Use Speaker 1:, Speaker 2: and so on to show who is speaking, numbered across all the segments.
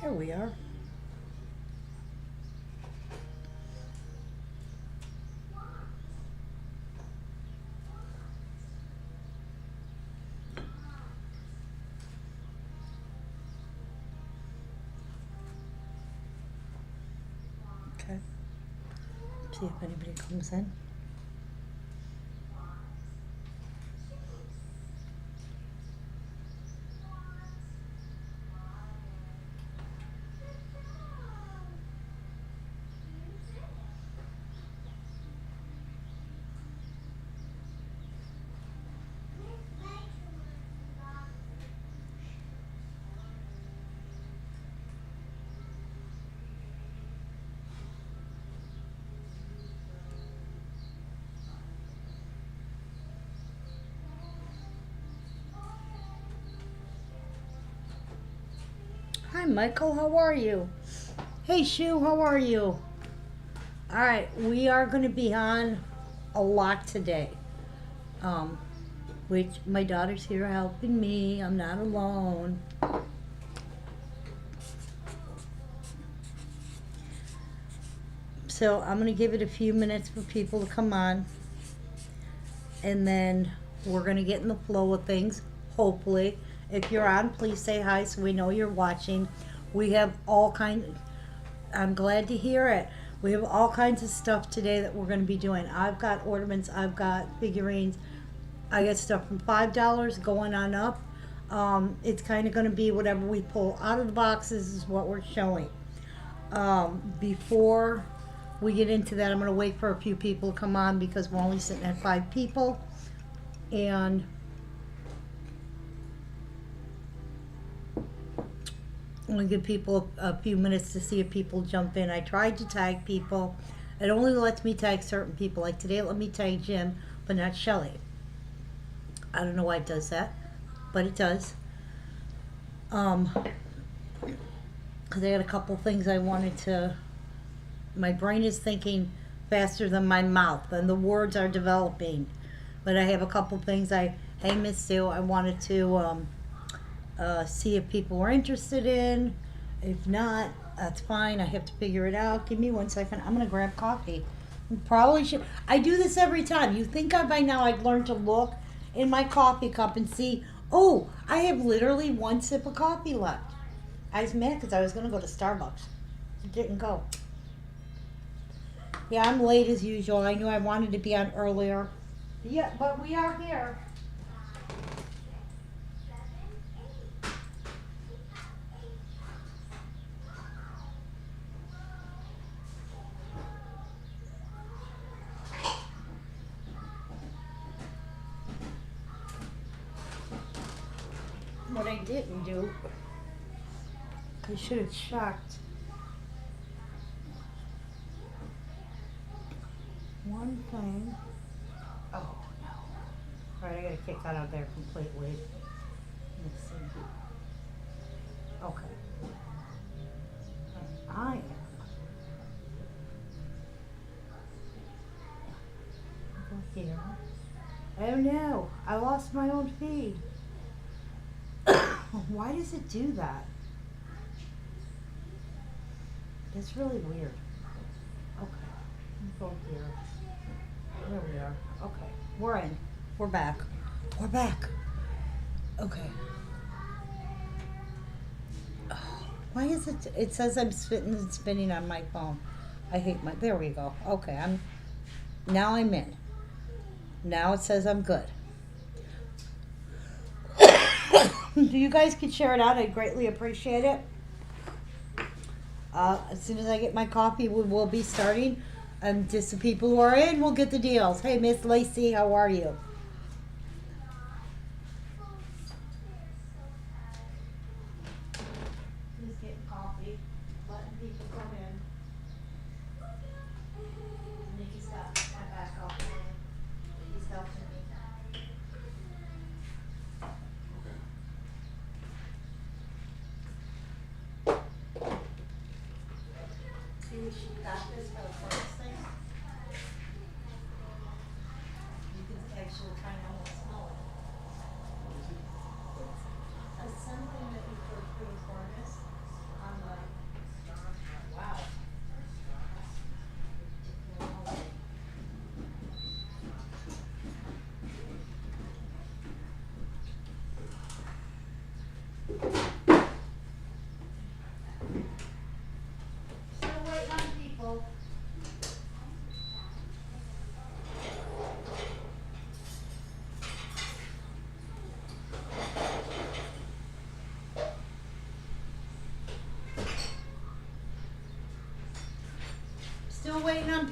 Speaker 1: There we are. Okay. See if anybody comes in. Hi, Michael. How are you? Hey, Shu. How are you? All right, we are going to be on a lot today. Um, which my daughter's here helping me. I'm not alone. So I'm going to give it a few minutes for people to come on. And then we're going to get in the flow of things, hopefully. If you're on, please say hi so we know you're watching. We have all kinds, I'm glad to hear it. We have all kinds of stuff today that we're going to be doing. I've got ornaments, I've got figurines. I got stuff from $5 going on up. It's kind of going to be whatever we pull out of the boxes is what we're showing. Before we get into that, I'm going to wait for a few people to come on because we're only sitting at 5 people. And I'm going to give people a few minutes to see if people jump in. I tried to tag people. It only lets me tag certain people. Like today it let me tag Jim, but not Shelly. I don't know why it does that, but it does. Because I got a couple things I wanted to... My brain is thinking faster than my mouth, and the words are developing. But I have a couple things hey, Miss Sue, I wanted to see if people were interested in. If not, that's fine. I have to figure it out. Give me 1 second. I'm going to grab coffee. Probably should. I do this every time. You think by now I'd learned to look in my coffee cup and see, oh, I have literally 1 sip of coffee left. I was mad because I was going to go to Starbucks. It didn't go. Yeah, I'm late as usual. I knew I wanted to be on earlier. Yeah, but we are here. What I didn't do, I should have checked. One thing. Oh no. Alright, I gotta kick that out of there completely. Let's see. Okay. I am. Go here. Oh no, I lost my own feed. Why does it do that? It's really weird. Okay, go here. There we are. Okay, we're in. We're back. We're back. Okay. Why is it? It says I'm spinning on my phone. I hate my. There we go. Okay, now I'm in. Now it says I'm good. Do you guys could share it out? I'd greatly appreciate it. As soon as I get my coffee, we will be starting. And just the people who are in will get the deals. Hey, Miss Lacey, how are you? Just getting coffee, letting people come in. Nikki's got my back up. He's helping me. See, she got this for the first thing. You can actually kind of almost smell it. It's something that you put through the furnace on the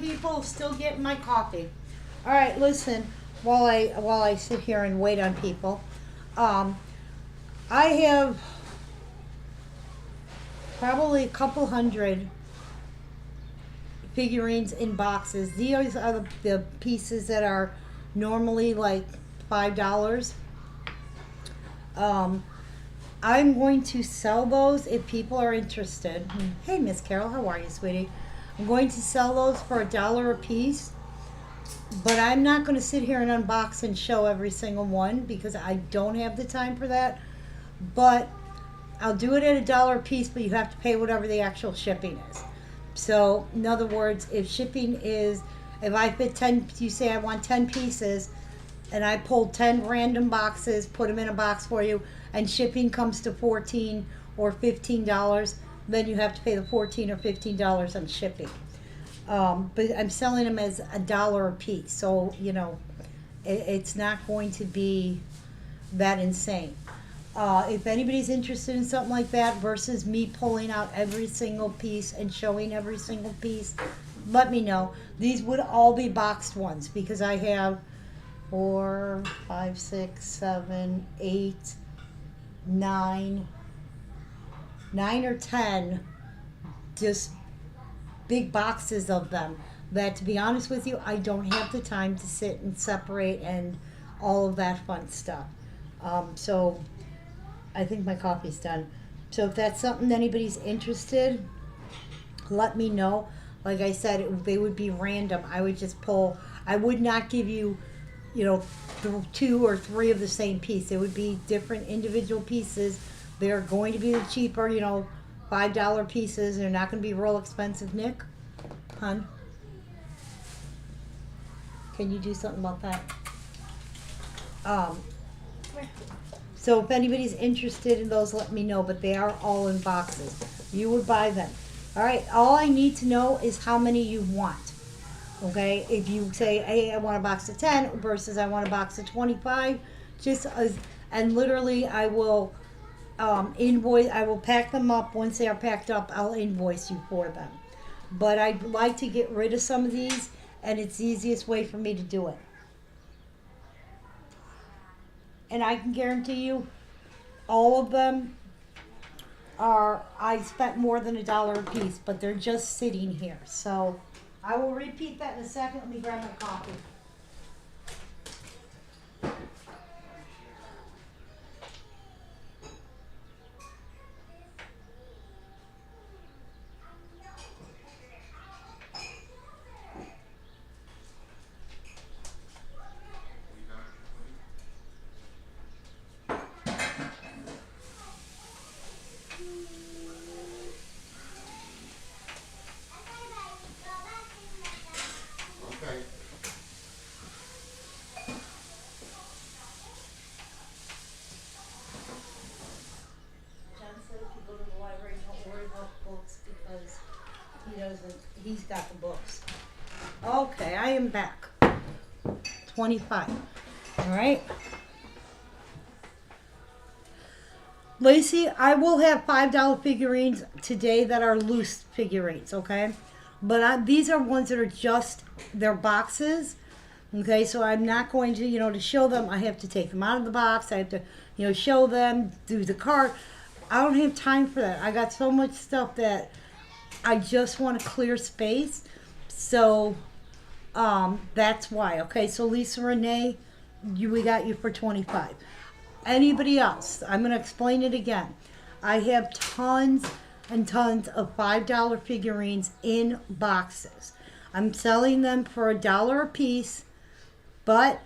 Speaker 1: people still getting my coffee. All right, listen. While I sit here and wait on people, um, I have probably a couple hundred figurines in boxes. These are the pieces that are normally like $5. Um, I'm going to sell those if people are interested. Hey, Miss Carol, how are you, sweetie? I'm going to sell those for $1 a piece, but I'm not going to sit here and unbox and show every single one because I don't have the time for that. But I'll do it at $1 a piece, but you have to pay whatever the actual shipping is. So, in other words, if I fit 10, you say I want 10 pieces, and I pulled 10 random boxes, put them in a box for you, and shipping comes to $14 or $15, then you have to pay the $14 or $15 on shipping. But I'm selling them as $1 a piece, so, it's not going to be that insane. If anybody's interested in something like that versus me pulling out every single piece and showing every single piece, let me know. These would all be boxed ones because I have 4, 5, 6, 7, 8, 9 or 10 just big boxes of them that, to be honest with you, I don't have the time to sit and separate and all of that fun stuff. So I think my coffee's done. So if that's something anybody's interested, let me know. Like I said, they would be random. I would just pull. I would not give you, 2 or 3 of the same piece. It would be different individual pieces. They're going to be the cheaper, $5 pieces. They're not going to be real expensive. Nick, hon, can you do something about that? So if anybody's interested in those, let me know. But they are all in boxes. You would buy them. All right. All I need to know is how many you want. Okay. If you say, hey, I want a box of 10 versus I want a box of 25, and literally I will invoice. I will pack them up. Once they are packed up, I'll invoice you for them. But I'd like to get rid of some of these, and it's the easiest way for me to do it. And I can guarantee you, all of them I spent more than $1 a piece, but they're just sitting here. So I will repeat that in a second. Let me grab my coffee. He's got the books. Okay, I am back. 25. All right. Lacey, I will have $5 figurines today that are loose figurines, okay? But these are ones that are they're boxes, okay? So I'm not going to, to show them. I have to take them out of the box. I have to, show them, do the cart. I don't have time for that. I got so much stuff that I just want to clear space. So that's why. Okay, so Lisa Renee, we got you for 25. Anybody else? I'm going to explain it again. I have tons and tons of $5 figurines in boxes. I'm selling them for $1 a piece, but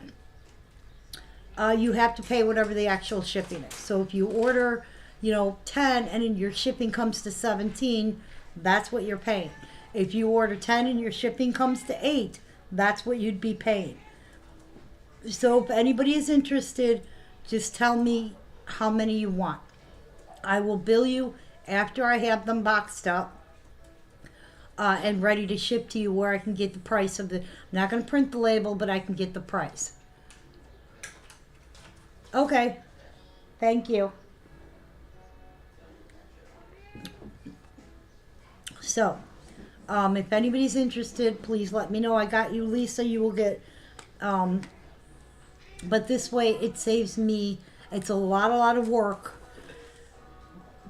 Speaker 1: you have to pay whatever the actual shipping is. So if you order, 10 and then your shipping comes to 17, that's what you're paying. If you order 10 and your shipping comes to 8, that's what you'd be paying. So if anybody is interested, just tell me how many you want. I will bill you after I have them boxed up and ready to ship to you, where I can get the price of I'm not going to print the label, but I can get the price. Okay. Thank you. So, If anybody's interested, please let me know. I got you, Lisa. You will get, but this way it saves me. It's a lot of work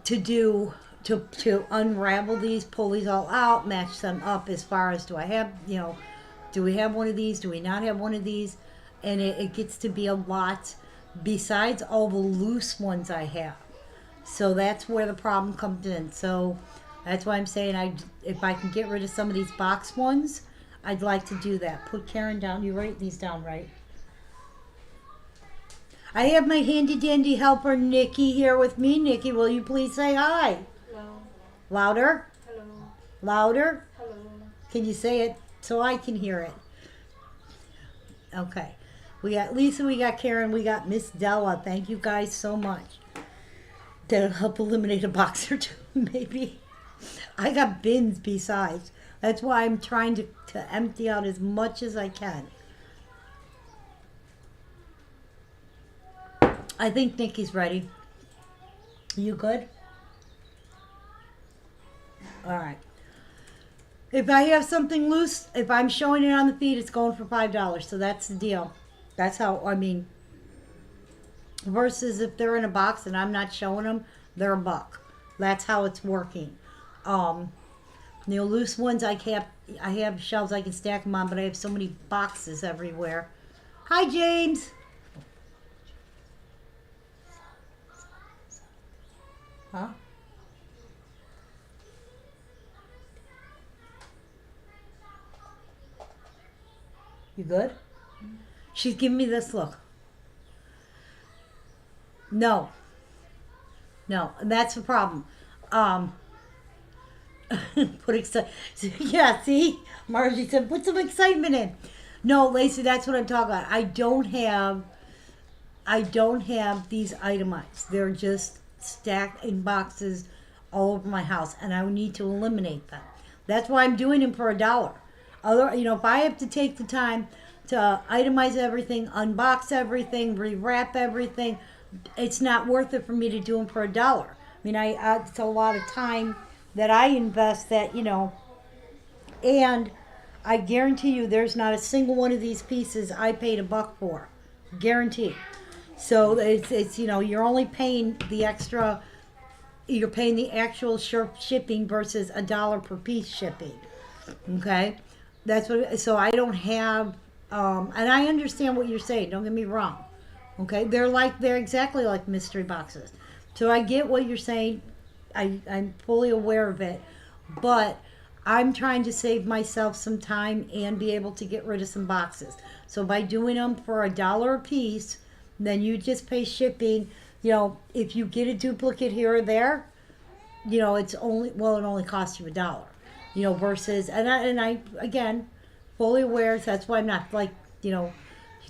Speaker 1: to do to unravel these, pull these all out, match them up as far as do I have, do we have one of these? Do we not have one of these? And it gets to be a lot besides all the loose ones I have. So that's where the problem comes in. So that's why I'm saying if I can get rid of some of these box ones, I'd like to do that. Put Karen down. You write these down right. I have my handy dandy helper Nikki here with me. Nikki, will you please say hi?
Speaker 2: Hello.
Speaker 1: Louder?
Speaker 2: Hello.
Speaker 1: Louder?
Speaker 2: Hello.
Speaker 1: Can you say it so I can hear it? Okay. We got Lisa, we got Karen, we got Miss Della. Thank you guys so much. That'll help eliminate a box or two, maybe. I got bins besides. That's why I'm trying to empty out as much as I can. I think Nikki's ready. You good? All right. If I have something loose, if I'm showing it on the feed, it's going for $5. So that's the deal. That's how, versus if they're in a box and I'm not showing them, they're $1. That's how it's working. Loose ones I have shelves I can stack them on, but I have so many boxes everywhere. Hi, James. Huh? You good? She's giving me this look. No. And that's the problem. Yeah, see? Margie said, put some excitement in. No, Lacey, that's what I'm talking about. I don't have these itemized. They're just stacked in boxes all over my house, and I need to eliminate them. That's why I'm doing them for $1. If I have to take the time to itemize everything, unbox everything, rewrap everything, it's not worth it for me to do them for $1. I mean, it's a lot of time that I invest that, and I guarantee you there's not a single one of these pieces I paid $1 for. Guaranteed. So it's you're only paying the extra, you're paying the actual shipping versus $1 per piece shipping. Okay? So I don't have, and I understand what you're saying, don't get me wrong. Okay? They're exactly like mystery boxes. So I get what you're saying. I'm fully aware of it. But I'm trying to save myself some time and be able to get rid of some boxes. So by doing them for $1 a piece, then you just pay shipping. If you get a duplicate here or there, it only costs you $1. Versus, and I again, fully aware. So that's why I'm not like, do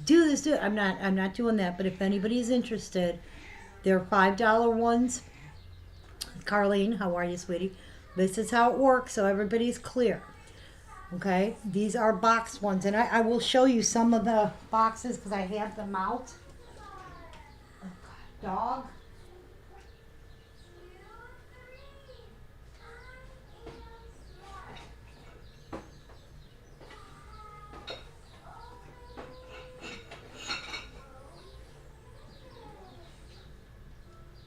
Speaker 1: this, do it. I'm not doing that. But if anybody's interested, they're $5 ones. Carlene, how are you, sweetie? This is how it works, so everybody's clear. Okay, these are box ones, and I will show you some of the boxes because I have them out. Dog.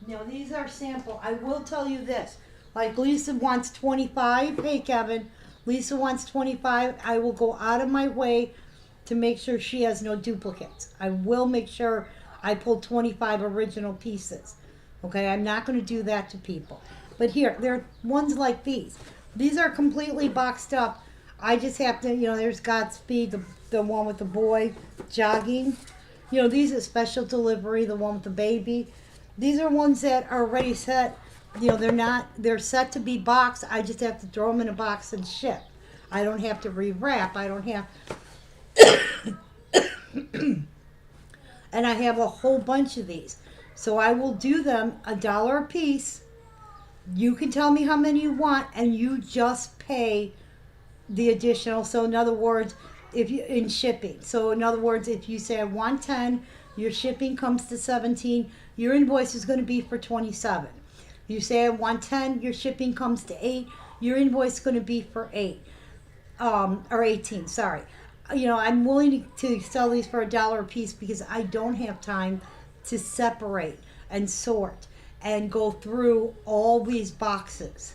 Speaker 1: Now these are sample. I will tell you this. Like Lisa wants 25. Hey Kevin. Lisa wants 25. I will go out of my way to make sure she has no duplicates. I will make sure I pull 25 original pieces. Okay, I'm not going to do that to people. But here, there are ones like these. These are completely boxed up. I just have to, there's Godspeed, the one with the boy jogging. These are special delivery, the one with the baby. These are ones that are already set. They're set to be boxed. I just have to throw them in a box and ship. I don't have to rewrap. I don't have... And I have a whole bunch of these. So I will do them $1 a piece. You can tell me how many you want, and you just pay the additional. So in other words, in shipping. So in other words, if you say I want 10, your shipping comes to 17, your invoice is going to be for 27. You say I want 10, your shipping comes to 8, your invoice is going to be for 8. or 18, sorry. You know, I'm willing to sell these for $1 a piece because I don't have time to separate and sort and go through all these boxes,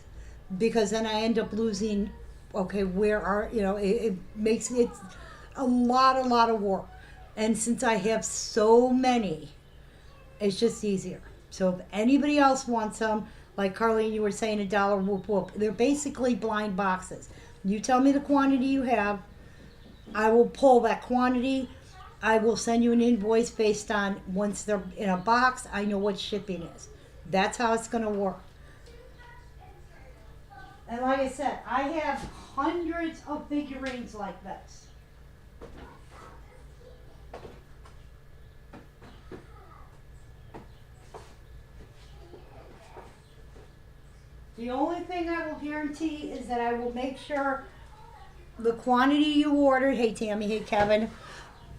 Speaker 1: because then I end up losing, okay, where are, you know, it makes it a lot of work. And since I have so many, it's just easier. So if anybody else wants them, like Carly, you were saying, $1, whoop whoop. They're basically blind boxes. You tell me the quantity you have, I will pull that quantity. I will send you an invoice based on, once they're in a box, I know what shipping is. That's how it's going to work. And like I said, I have hundreds of figurines like this. The only thing I will guarantee is that I will make sure the quantity you ordered. Hey Tammy, hey Kevin,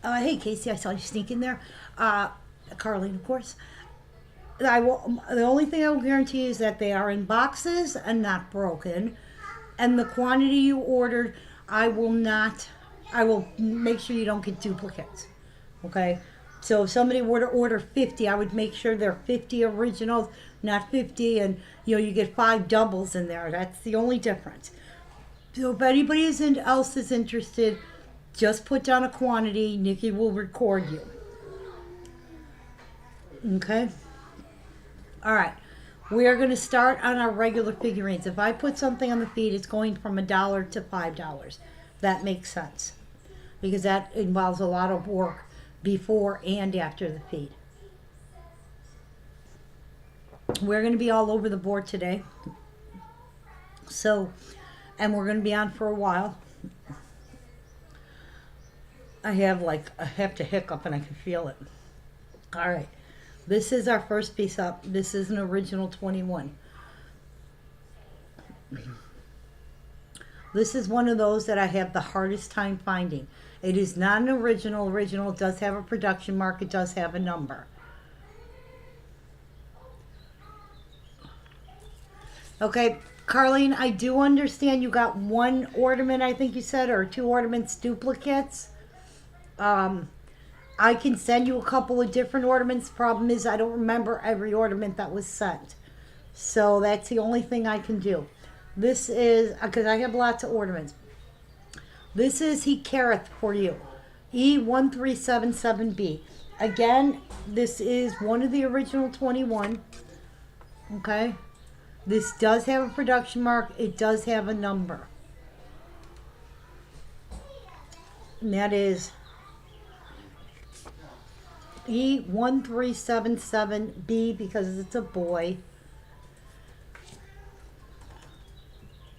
Speaker 1: hey Casey, I saw you sneak in there. Carlene, of course. I will. The only thing I will guarantee is that they are in boxes and not broken, and the quantity you ordered, I will not. I will make sure you don't get duplicates. Okay. So if somebody were to order 50, I would make sure they're 50 originals, not 50, and you get 5 doubles in there. That's the only difference. So if anybody else is interested, just put down a quantity. Nikki will record you. Okay? All right. We are going to start on our regular figurines. If I put something on the feed, it's going from $1 to $5. That makes sense, because that involves a lot of work before and after the feed. We're going to be all over the board today. So, and we're going to be on for a while. I have to hiccup and I can feel it. All right. This is our first piece up. This is an original 21. This is one of those that I have the hardest time finding. It is not an original. Original does have a production mark. It does have a number. Okay, Carlene, I do understand you got 1 ornament, I think you said, or 2 ornaments duplicates. I can send you a couple of different ornaments. Problem is, I don't remember every ornament that was sent. So that's the only thing I can do. This is, because I have lots of ornaments. This is He Careth for You, E1377B. Again, this is one of the original 21. Okay. This does have a production mark. It does have a number. And that is E1377B, because it's a boy.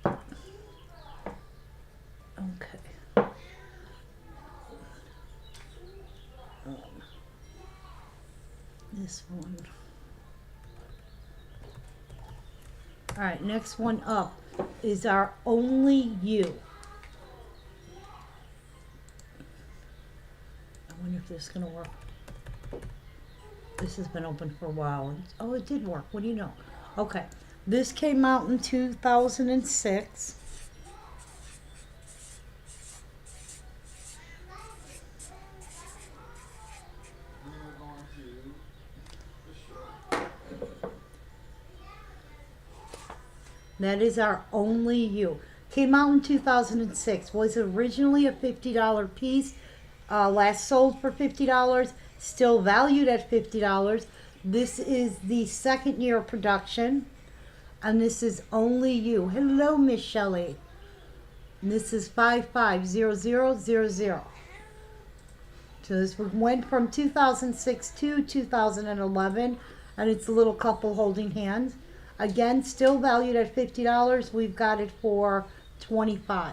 Speaker 1: Okay. This one. All right, next one up is our Only You. I wonder if this is going to work. This has been open for a while. Oh, it did work. What do you know? Okay. This came out in 2006. That is our Only You. Came out in 2006. Was originally a $50 piece. Last sold for $50. Still valued at $50. This is the 2nd year of production. And this is Only You. Hello, Miss Shelley. And this is 550000. So this went from 2006 to 2011. And it's a little couple holding hands. Again, still valued at $50. We've got it for $25.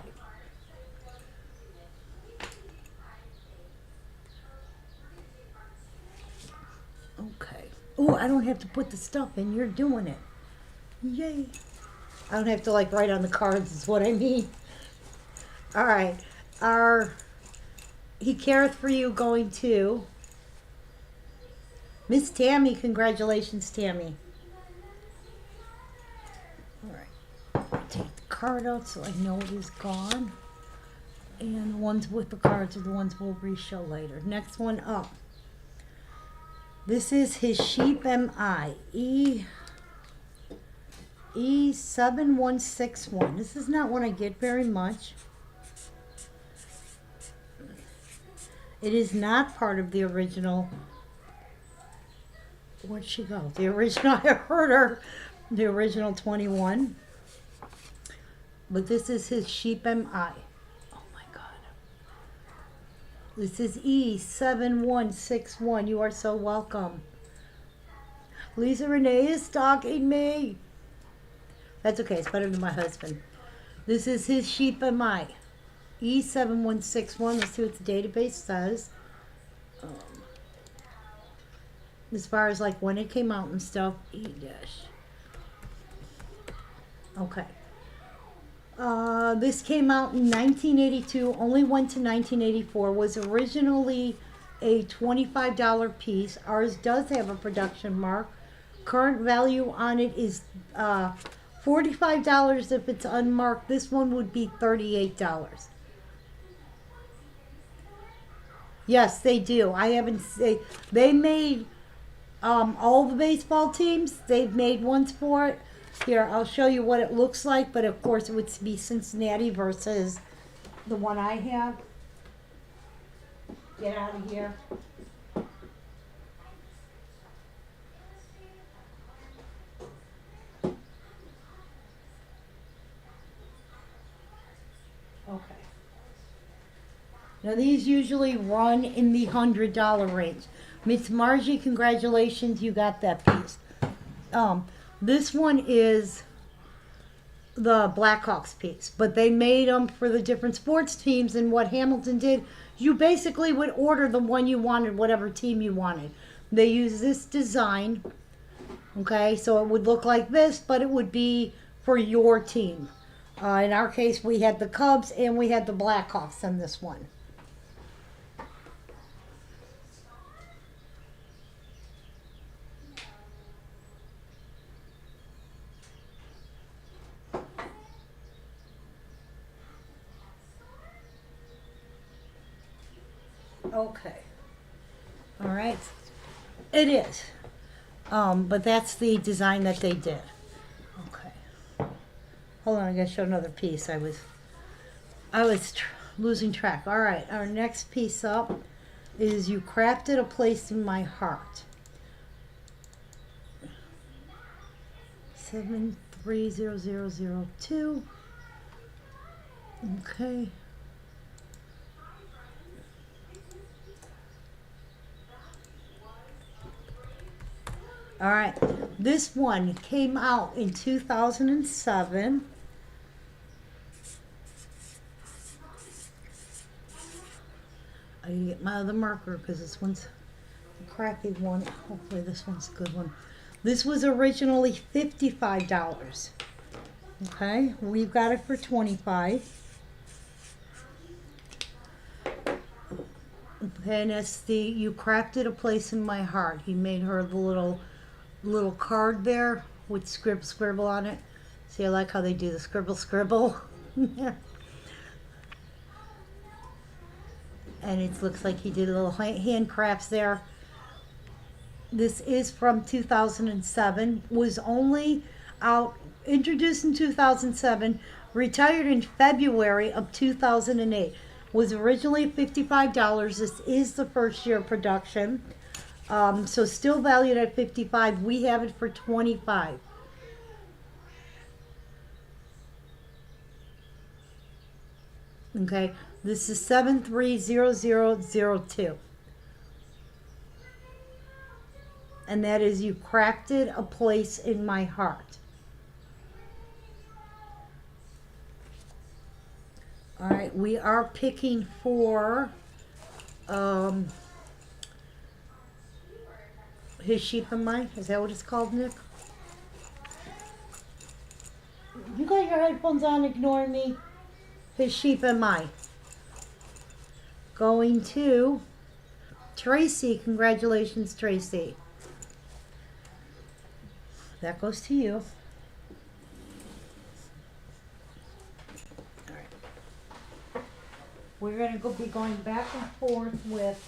Speaker 1: Okay. Oh, I don't have to put the stuff in. You're doing it. Yay. I don't have to write on the cards is what I mean. All right. Our He Careth for You going to Miss Tammy. Congratulations, Tammy. Take the card out so I know it is gone. And the ones with the cards are the ones we'll re-show later. Next one up. This is his Sheep MI. E7161. This is not one I get very much. It is not part of the original. Where'd she go? The original, I heard her. The original 21. But this is his Sheep MI. Oh my God. This is E7161. You are so welcome. Lisa Renee is stalking me. That's okay. It's better than my husband. This is his Sheep MI. E7161. Let's see what the database says. As far as like when it came out and stuff. Okay. This came out in 1982, only went to 1984, was originally a $25 piece. Ours does have a production mark. Current value on it is $45 if it's unmarked. This one would be $38. Yes, they do. I haven't they made all the baseball teams. They've made ones for it. Here, I'll show you what it looks like, but of course it would be Cincinnati versus the one I have. Get out of here. Okay. Now these usually run in the $100 range. Miss Margie, congratulations, you got that piece. This one is the Blackhawks piece, but they made them for the different sports teams, and what Hamilton did, you basically would order the one you wanted, whatever team you wanted. They use this design, okay, so it would look like this, but it would be for your team. In our case, we had the Cubs and we had the Blackhawks in this one. Okay. All right. It is. But that's the design that they did. Okay. Hold on, I gotta show another piece. I was losing track. All right. Our next piece up is You Crafted a Place in My Heart. 730002. Okay. All right, this one came out in 2007. I gotta get my other marker because this one's a crappy one. Hopefully this one's a good one. This was originally $55. Okay, we've got it for $25. Okay, and that's the You Crafted a Place in My Heart. He made her the little card there with scribble on it. See, I like how they do the scribble. And it looks like he did little hand crafts there. This is from 2007. Was only out, introduced in 2007, retired in February of 2008. Was originally $55. This is the first year of production. So still valued at $55. We have it for $25. Okay, this is 730002. And that is You Crafted a Place in My Heart. All right, we are picking for His Sheep and Mine. Is that what it's called, Nick? You got your headphones on, ignoring me. His Sheep and Mine. Going to Tracy. Congratulations, Tracy. That goes to you. We're going to be going back and forth with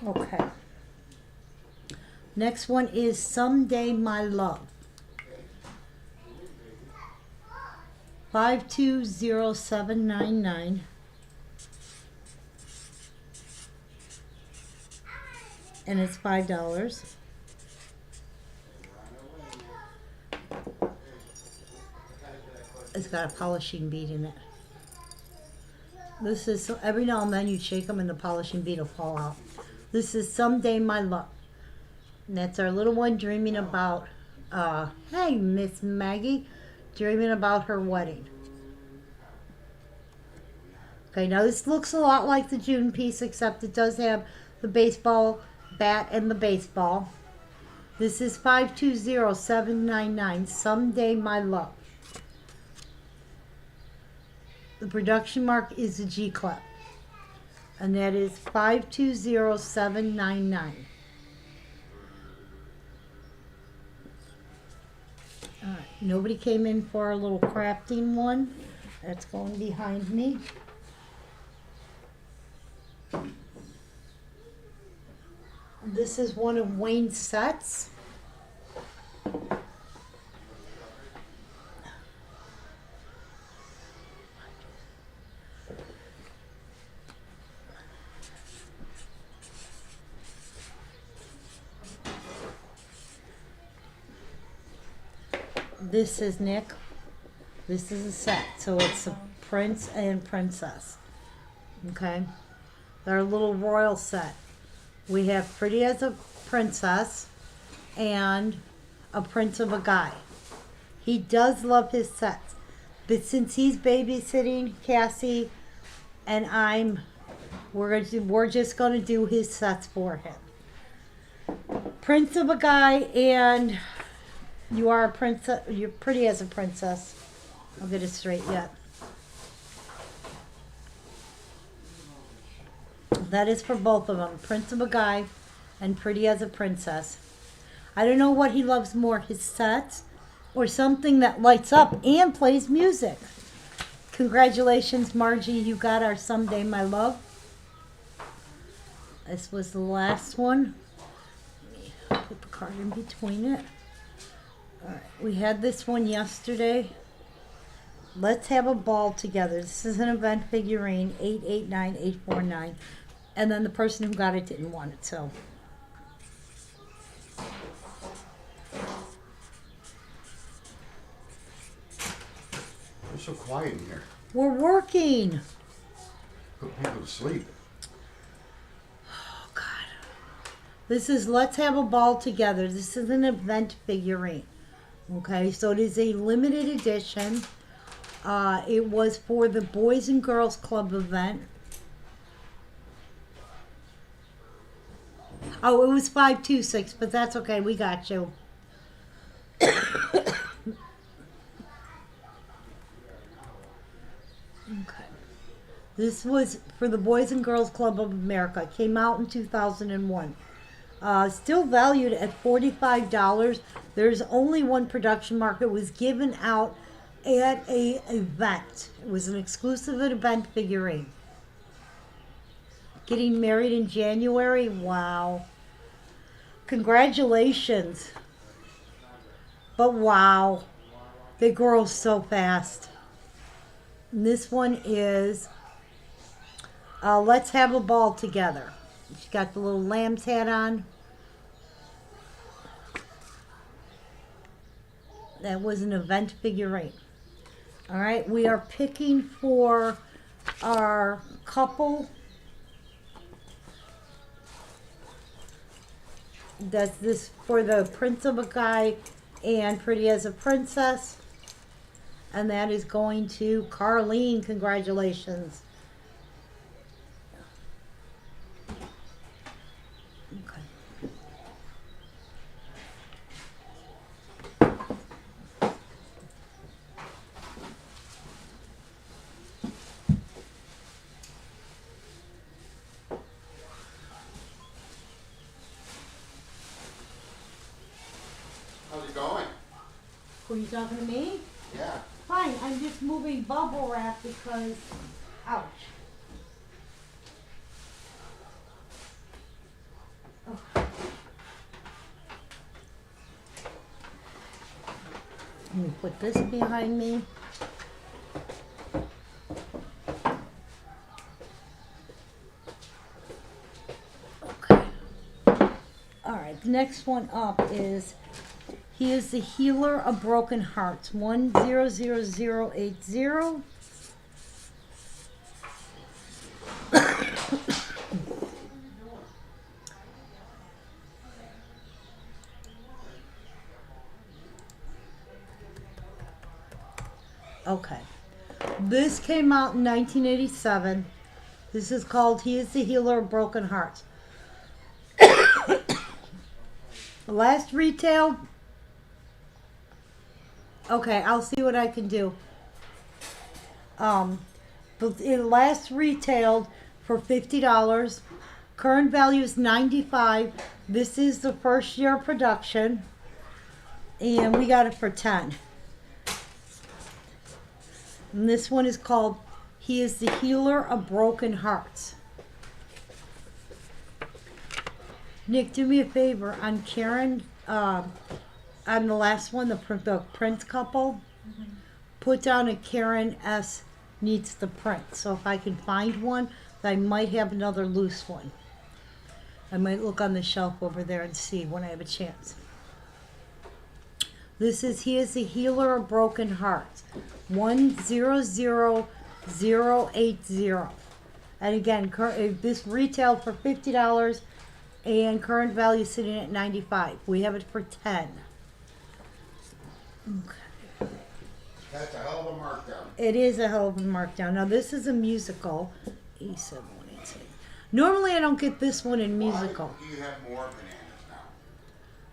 Speaker 1: okay. Next one is Someday My Love. 520799. And it's $5. It's got a polishing bead in it. This is, so every now and then you shake them and the polishing bead will fall out. This is Someday My Love. And that's our little one dreaming about, hey, Miss Maggie, dreaming about her wedding. Okay, now this looks a lot like the June piece, except it does have the baseball bat and the baseball. This is 520799, Someday My Love. The production mark is a G clip. And that is 520799. Alright, nobody came in for a little crafting one. That's going behind me. This is one of Wayne's sets. This is Nick. This is a set, so it's a prince and princess. Okay, they're a little royal set. We have Pretty as a Princess and a Prince of a Guy. He does love his sets, but since he's babysitting Cassie and we're just gonna do his sets for him. Prince of a Guy and You Are a Princess. You're Pretty as a Princess. I'll get it straight yet. That is for both of them, Prince of a Guy and Pretty as a Princess. I don't know what he loves more, his sets or something that lights up and plays music. Congratulations, Margie, you got our Someday My Love. This was the last one. Let me put the card in between it. All right, we had this one yesterday. Let's Have a Ball Together. This is an event figurine, 889849. And then the person who got it didn't want it, so.
Speaker 2: It's so quiet in here.
Speaker 1: We're working.
Speaker 2: Put people to sleep.
Speaker 1: Oh, God. This is Let's Have a Ball Together. This is an event figurine. Okay, so it is a limited edition. It was for the Boys and Girls Club event. Oh, it was 526, but that's okay. We got you. Okay. This was for the Boys and Girls Club of America. It came out in 2001. Still valued at $45. There's only one production mark. It was given out at a event. It was an exclusive event figurine. Getting married in January? Wow. Congratulations. But wow. They grow so fast. And this one is Let's Have a Ball Together. She's got the little lamb's hat on. That was an event figurine. All right, we are picking for our couple. That's this for the Prince of a Guy and Pretty as a Princess. And that is going to Carlene. Congratulations. Okay. You talking to me?
Speaker 2: Yeah.
Speaker 1: Fine, I'm just moving bubble wrap because, ouch. Oh. Let me put this behind me. Okay. Alright, the next one up is He is the healer of broken hearts. 100080. Okay. This came out in 1987. This is called He is the Healer of Broken Hearts. Last retail. Okay, I'll see what I can do. But it last retailed for $50. Current value is $95. This is the first year of production, and we got it for $10. And this one is called He is the Healer of Broken Hearts. Nick, do me a favor on Karen. On the last one, the Prince couple, put down a Karen S needs the print. So if I can find one, I might have another loose one. I might look on the shelf over there and see when I have a chance. This is He is the Healer of Broken Hearts. 100080. And again, this retailed for $50 and current value sitting at $95. We have it for $10. Okay.
Speaker 2: That's a hell of a markdown.
Speaker 1: It is a hell of a markdown. Now this is a musical. E7186. Normally I don't get this one in musical.
Speaker 2: Why do you have more bananas now?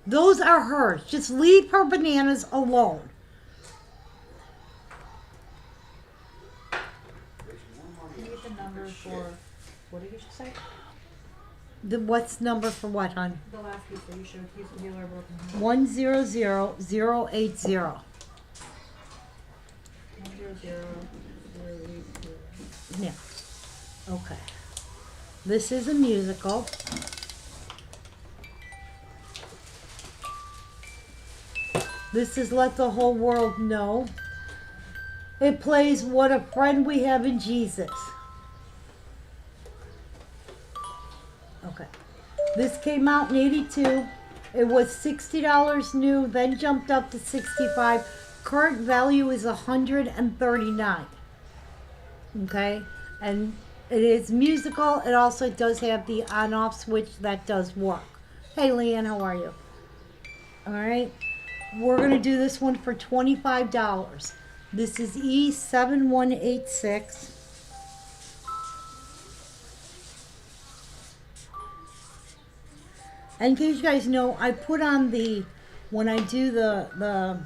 Speaker 1: Those are hers. Just leave her bananas alone.
Speaker 2: There's more money
Speaker 3: Can you
Speaker 2: in
Speaker 3: get the
Speaker 2: this
Speaker 3: number
Speaker 2: stupid
Speaker 3: for,
Speaker 2: shit.
Speaker 3: what did you just say?
Speaker 1: What's number for what, hon?
Speaker 3: The last piece that you showed, He's the Healer of Broken Hearts.
Speaker 1: 100080.
Speaker 3: 100080.
Speaker 1: Yeah. Okay. This is a musical. This is Let the Whole World Know. It plays What a Friend We Have in Jesus. Okay. This came out in 82. It was $60 new, then jumped up to $65. Current value is $139. Okay? And it is musical. It also does have the on-off switch that does work. Hey, Leanne, how are you? All right. We're going to do this one for $25. This is E7186. And in case you guys know, I put on when I do the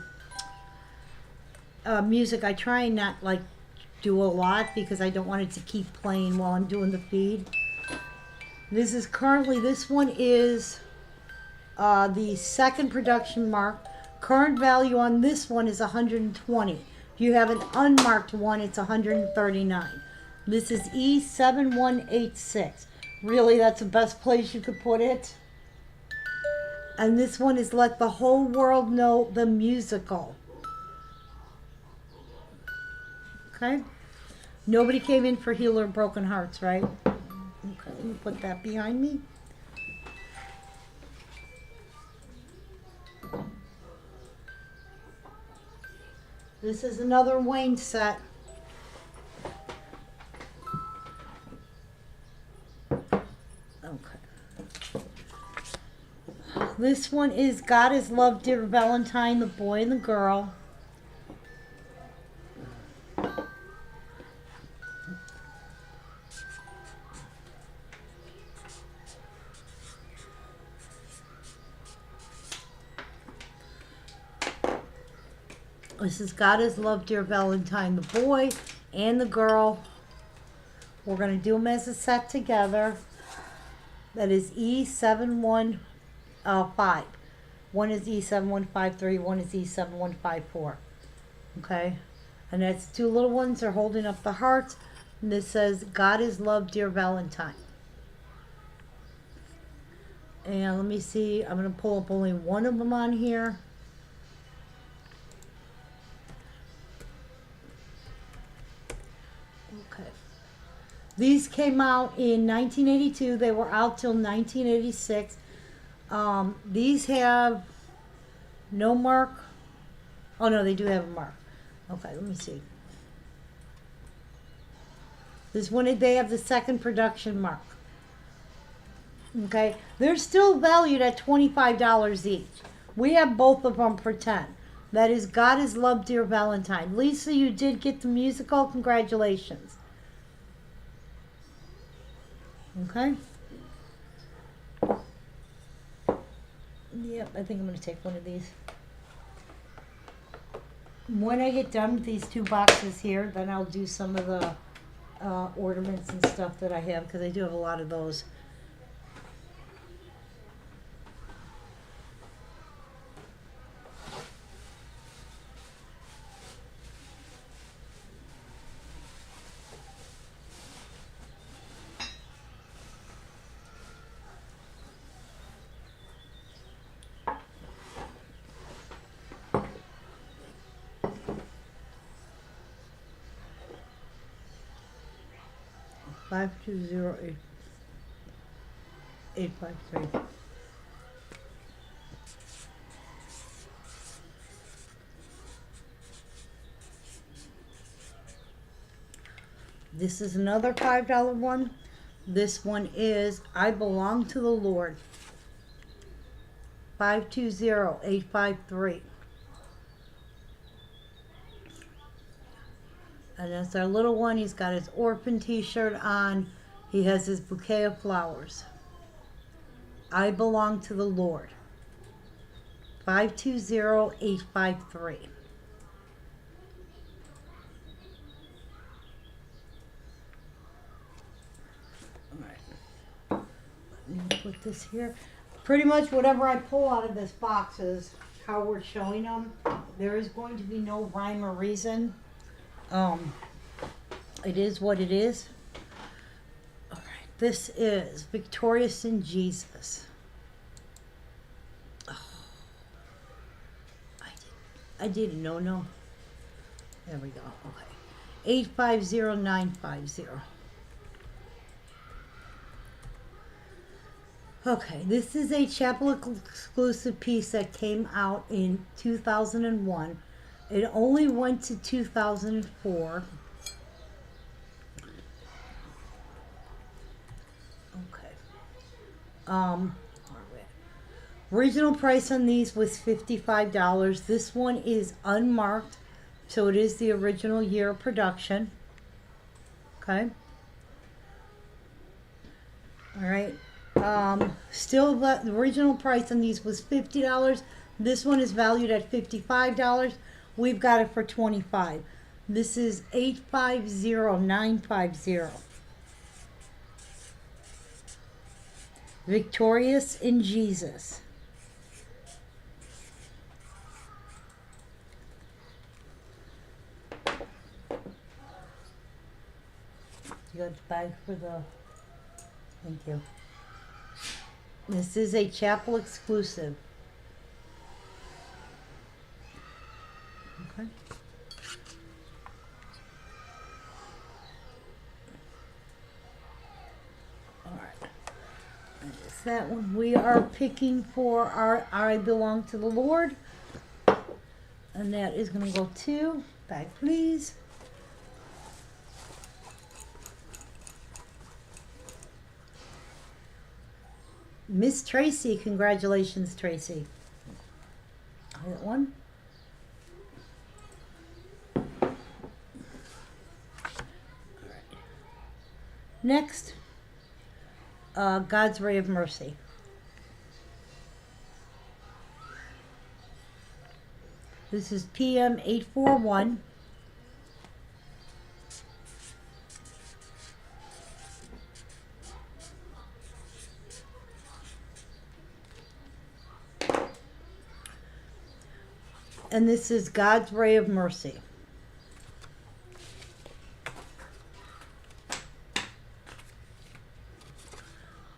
Speaker 1: music, I try and not like do a lot because I don't want it to keep playing while I'm doing the feed. This one is the second production mark. Current value on this one is 120. If you have an unmarked one, it's 139. This is E7186. Really, that's the best place you could put it. And this one is Let the Whole World Know, the musical. Okay? Nobody came in for Healer of Broken Hearts, right? Okay, let me put that behind me. This is another Wayne set. Okay. This one is God Is Love, Dear Valentine, the boy and the girl. This is God Is Love, Dear Valentine, the boy and the girl. We're going to do them as a set together. That is E715. one is E7153, one is E7154. Okay? And that's two little ones are holding up the hearts. And this says, God is love, dear Valentine. And let me see, I'm going to pull up only one of them on here. Okay. These came out in 1982. They were out till 1986. These have no mark. Oh no, they do have a mark. Okay, let me see. This one, they have the second production mark. Okay, they're still valued at $25 each. We have both of them for 10. That is God is Love, Dear Valentine. Lisa, you did get the musical. Congratulations. Okay. Yep, I think I'm going to take one of these. When I get done with these two boxes here, then I'll do some of the ornaments and stuff that I have, because I do have a lot of those. Five two zero eight 853. This is another $5 one. This one is I Belong to the Lord. 520853. And that's our little one. He's got his orphan t-shirt on. He has his bouquet of flowers. I belong to the Lord. 520853. Alright. Let me put this here. Pretty much whatever I pull out of this box is how we're showing them. There is going to be no rhyme or reason. It is what it is. All right, this is Victorious in Jesus. Oh, I didn't know. No. There we go. Okay, 850950. Okay, this is a chapel exclusive piece that came out in 2001. It only went to 2004. Okay. Original price on these was $55. This one is unmarked, so it is the original year of production. Okay. All right. Still, the original price on these was $50. This one is valued at $55. We've got it for $25. This is 850950. Victorious in Jesus. You got the bag for the... Thank you. This is a chapel exclusive. Okay. All right. That's that one. We are picking for our I Belong to the Lord. And that is going to go to, bag please. Miss Tracy, congratulations, Tracy. That one. Next, God's Ray of Mercy. This is PM 841. And this is God's Ray of Mercy.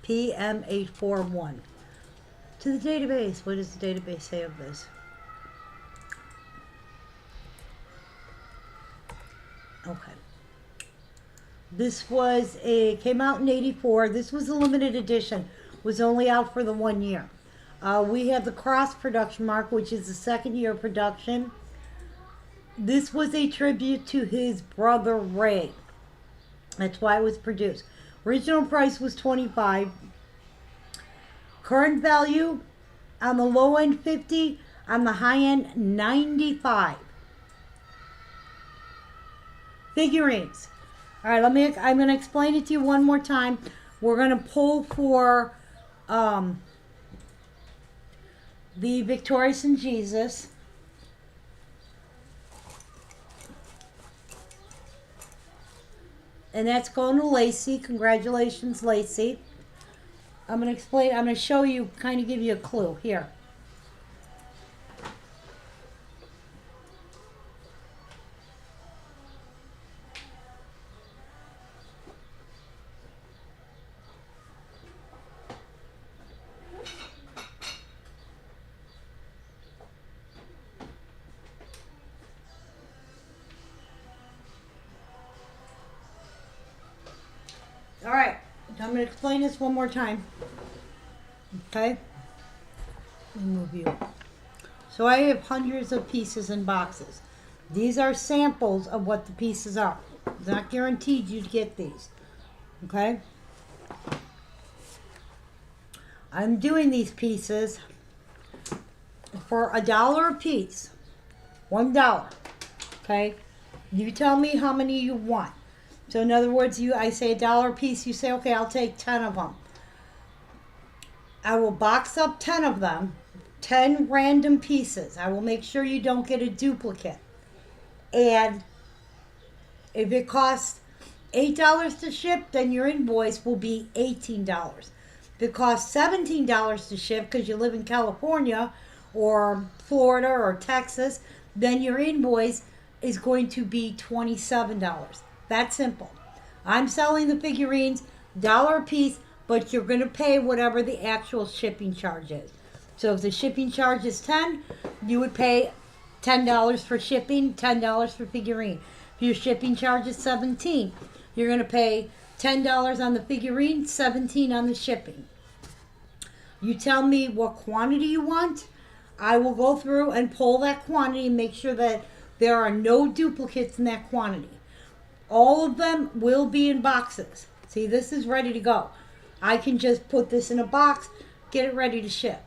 Speaker 1: PM841. To the database. What does the database say of this? Okay. This came out in 84. This was a limited edition. Was only out for the 1 year. We have the cross production mark, which is the 2nd year of production. This was a tribute to his brother Ray. That's why it was produced. Original price was $25. Current value on the low end $50, on the high end $95. Figurines. All right, I'm going to explain it to you one more time. We're going to pull for the Victorious and Jesus. And that's going to Lacey. Congratulations, Lacey. I'm going to show you, kind of give you a clue. Here. All right, I'm going to explain this one more time. Okay? Let me move you. So I have hundreds of pieces in boxes. These are samples of what the pieces are. It's not guaranteed you'd get these. Okay? I'm doing these pieces for $1 a piece. $1. Okay? You tell me how many you want. So in other words, I say $1 a piece, you say, okay, I'll take 10 of them. I will box up 10 of them, 10 random pieces. I will make sure you don't get a duplicate. And if it costs $8 to ship, then your invoice will be $18. If it costs $17 to ship because you live in California or Florida or Texas, then your invoice is going to be $27. That simple. I'm selling the figurines $1 a piece, but you're going to pay whatever the actual shipping charge is. So if the shipping charge is $10, you would pay $10 for shipping, $10 for figurine. If your shipping charge is $17, you're going to pay $10 on the figurine, $17 on the shipping. You tell me what quantity you want. I will go through and pull that quantity and make sure that there are no duplicates in that quantity. All of them will be in boxes. See, this is ready to go. I can just put this in a box, get it ready to ship.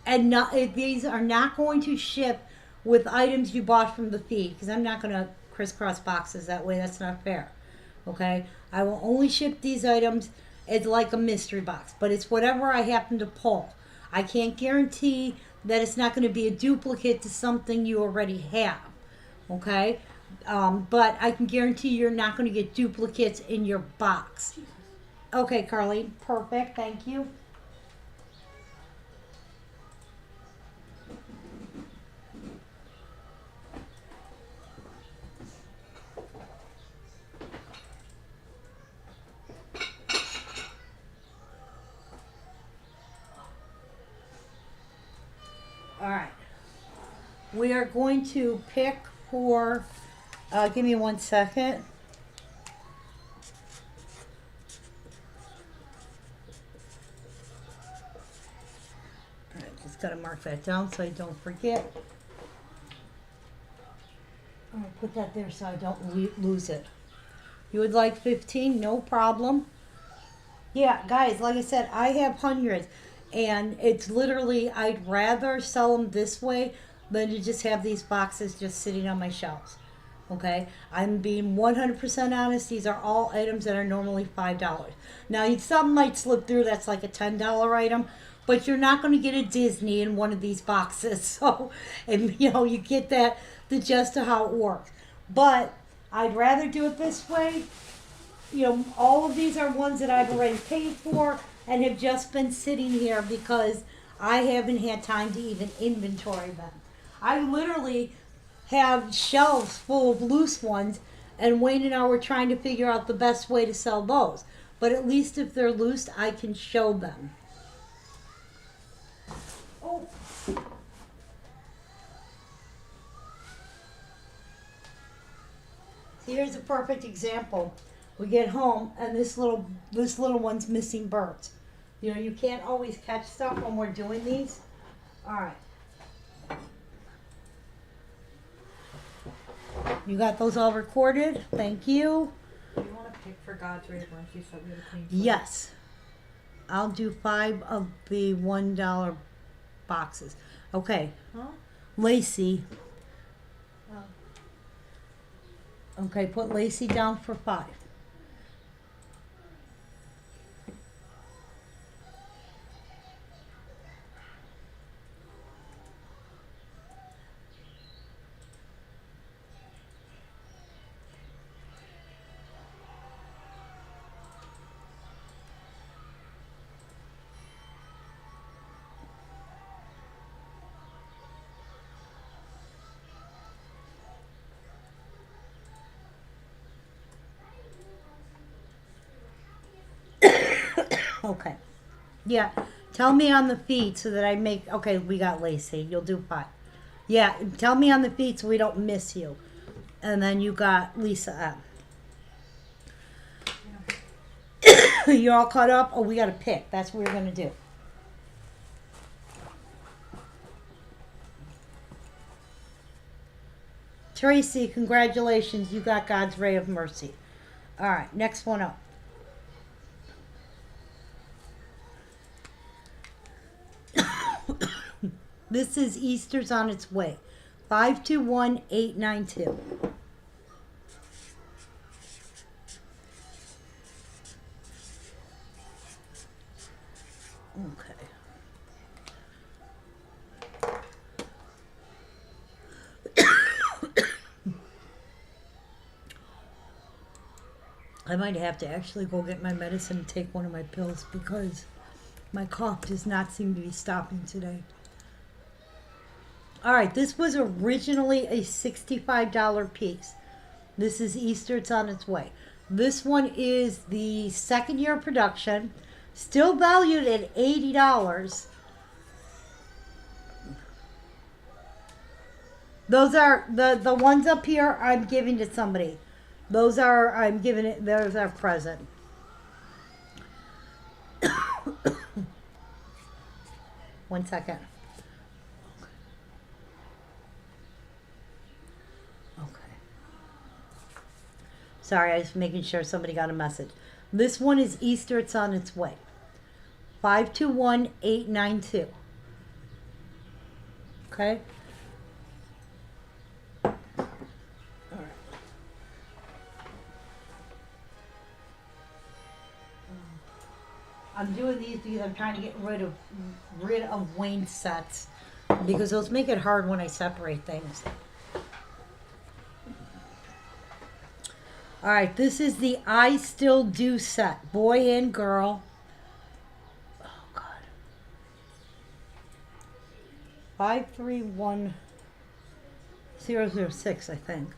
Speaker 1: And these are not going to ship with items you bought from the feed, because I'm not going to crisscross boxes that way. That's not fair. Okay? I will only ship these items as like a mystery box, but it's whatever I happen to pull. I can't guarantee that it's not going to be a duplicate to something you already have. Okay? But I can guarantee you're not going to get duplicates in your box. Okay, Carly. Perfect. Thank you. All right. We are going to pick for... give me 1 second. All right, just got to mark that down so I don't forget. I'm going to put that there so I don't lose it. You would like 15? No problem. Yeah, guys, like I said, I have hundreds. And it's literally, I'd rather sell them this way than to just have these boxes just sitting on my shelves. Okay, I'm being 100% honest. These are all items that are normally $5. Now, some might slip through that's like a $10 item, but you're not going to get a Disney in one of these boxes. So, and you get the gist of how it works. But I'd rather do it this way. All of these are ones that I've already paid for and have just been sitting here because I haven't had time to even inventory them. I literally have shelves full of loose ones, and Wayne and I were trying to figure out the best way to sell those. But at least if they're loose, I can show them. Oh. Here's a perfect example. We get home and this little one's missing birds. You know, you can't always catch stuff when we're doing these. All right. You got those all recorded? Thank you.
Speaker 3: Do you want to pick for God's Ray of Mercy so we have a clean slate?
Speaker 1: Yes. I'll do 5 of the $1 boxes. Okay.
Speaker 3: Huh?
Speaker 1: Lacey.
Speaker 3: Oh.
Speaker 1: Okay, put Lacey down for 5. Okay. Yeah. Tell me on the feed so that I make. Okay, we got Lacey. You'll do 5. Yeah. Tell me on the feed so we don't miss you. And then you got Lisa M. You all caught up? Oh, we got to pick. That's what we're going to do. Tracy, congratulations. You got God's Ray of Mercy. All right. Next one up. This is Easter's on its way. 521892. Okay. I might have to actually go get my medicine and take one of my pills because my cough does not seem to be stopping today. All right, this was originally a $65 piece. This is Easter, it's on its way. This one is the second year of production, still valued at $80. Those are the ones up here I'm giving to somebody. Those are, I'm giving it, those are present. One second. Sorry, I was making sure somebody got a message. This one is Easter. It's on its way. 521892. Okay? All right. I'm doing these because I'm trying to get rid of Wayne sets because those make it hard when I separate things. All right, this is the I Still Do set, boy and girl. Oh, God. 531006, I think.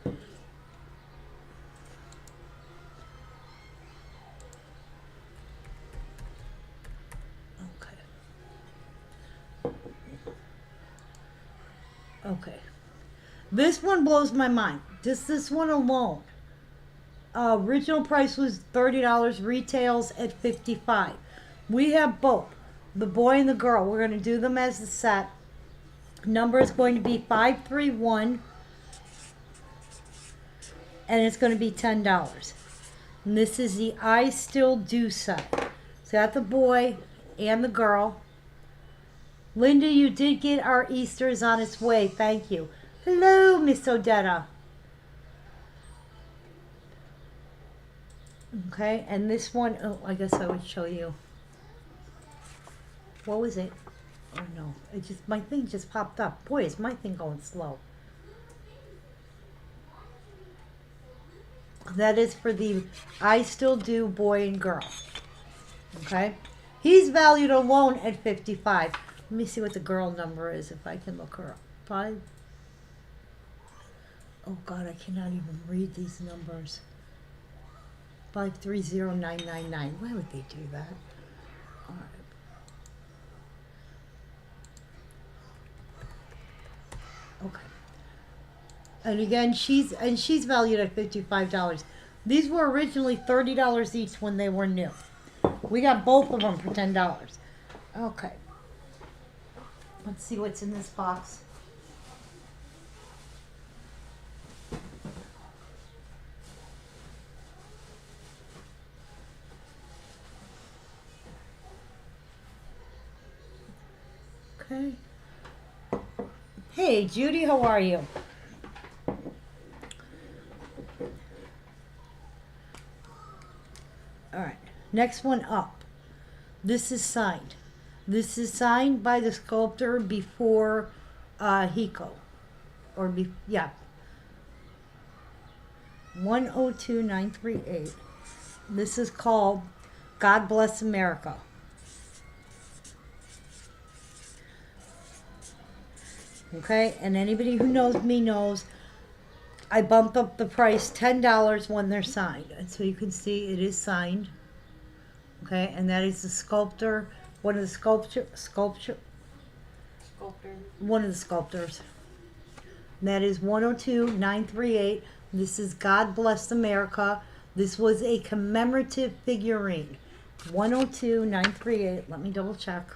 Speaker 1: Okay. Okay. This one blows my mind. Just this one alone. Original price was $30, retails at $55. We have both, the boy and the girl. We're going to do them as a set. Number is going to be 531, and it's going to be $10. And this is the I Still Do set. It's got the boy and the girl. Linda, you did get our Easter's on its way. Thank you. Hello, Miss Odetta. Okay, and this one, oh, I guess I would show you. What was it? Oh no, it just, my thing just popped up. Boy, is my thing going slow. That is for the I Still Do boy and girl. Okay, he's valued alone at $55. Let me see what the girl number is if I can look her up. Oh God, I cannot even read these numbers. 530999. Why would they do that? All right. Okay. And again, she's valued at $55. These were originally $30 each when they were new. We got both of them for $10. Okay. Let's see what's in this box. Okay. Hey, Judy, how are you? All right. Next one up. This is signed. This is signed by the sculptor before Hiko. Yeah. 102938. This is called God Bless America. Okay, and anybody who knows me knows I bump up the price $10 when they're signed. And so you can see it is signed. Okay, and that is the sculptor, one of the one of the sculptors. And that is 102938. This is God Bless America. This was a commemorative figurine. 102938. Let me double check.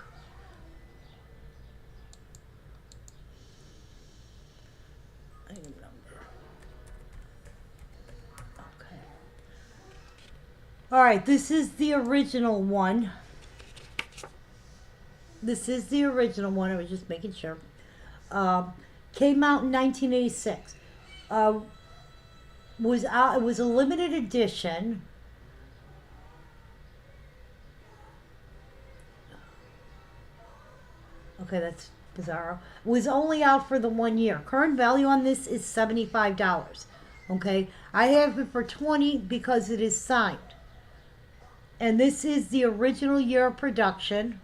Speaker 1: All right, this is the original one. This is the original one. I was just making sure. Came out in 1986. Was out. It was a limited edition. Okay, that's bizarre. Was only out for the 1 year. Current value on this is $75. Okay, I have it for $20 because it is signed. And this is the original year of production,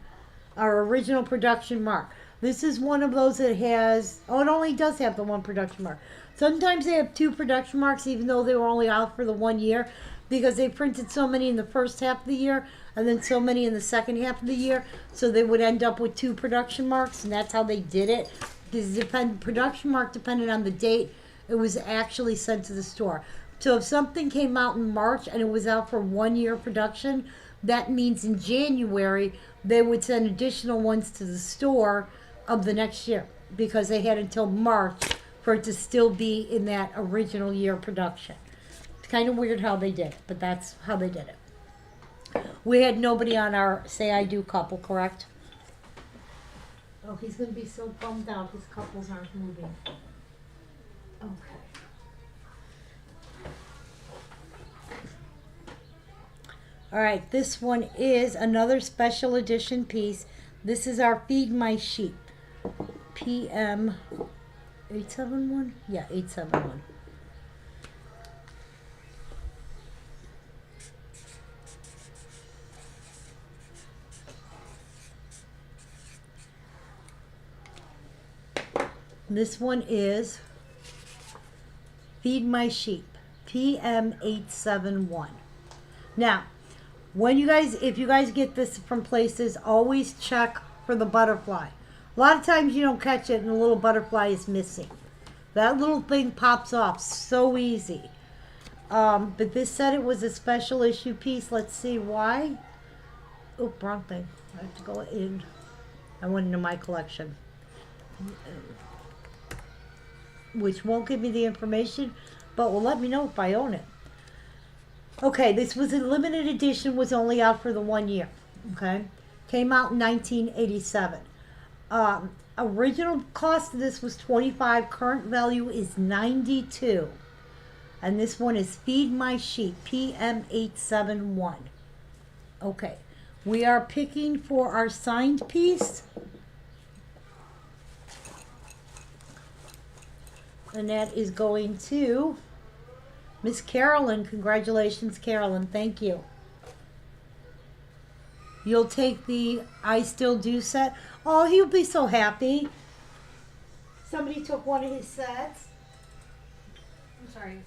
Speaker 1: our original production mark. This is one of those that has, oh, it only does have the one production mark. Sometimes they have two production marks, even though they were only out for the 1 year, because they printed so many in the first half of the year and then so many in the second half of the year. So they would end up with two production marks, and that's how they did it. Because production mark depended on the date it was actually sent to the store. So if something came out in March and it was out for 1 year production, that means in January they would send additional ones to the store of the next year, because they had until March for it to still be in that original year production. It's kind of weird how they did it, but that's how they did it. We had nobody on our Say I Do couple, correct? Oh, he's going to be so bummed out his couples aren't moving. Okay. All right, this one is another special edition piece. This is our Feed My Sheep. PM 871? Yeah, 871. This one is Feed My Sheep, PM 871. Now, if you guys get this from places, always check for the butterfly. A lot of times you don't catch it and the little butterfly is missing. That little thing pops off so easy. But this said it was a special issue piece. Let's see why. Oh, wrong thing. I have to go in. I went into my collection, which won't give me the information, but will let me know if I own it. Okay, this was a limited edition, was only out for the 1 year. Okay, came out in 1987. Original cost of this was $25. Current value is $92. And this one is Feed My Sheep, PM 871. Okay, we are picking for our signed piece. And that is going to Miss Carolyn. Congratulations, Carolyn. Thank you. You'll take the I Still Do set. Oh, he'll be so happy. Somebody took one of his sets.
Speaker 3: sorry.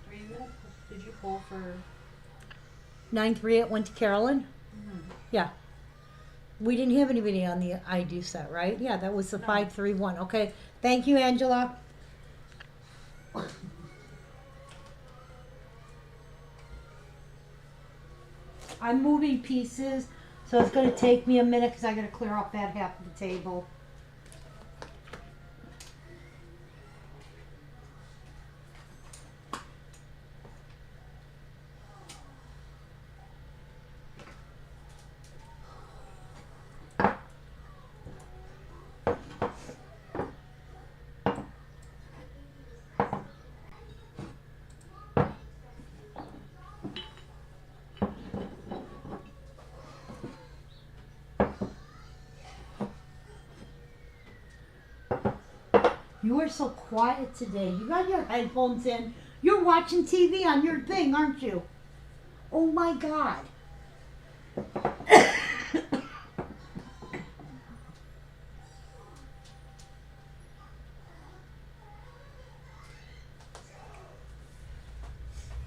Speaker 3: Were you gonna, did you pull for?
Speaker 1: 938 went to Carolyn.
Speaker 3: Mhm.
Speaker 1: Yeah. We didn't have anybody on the I do set, right? Yeah, that was the
Speaker 3: No.
Speaker 1: 531. Okay. Thank you, Angela. I'm moving pieces, so it's going to take me a minute because I got to clear up that half of the table. You are so quiet today. You got your headphones in. You're watching TV on your thing, aren't you? Oh my God.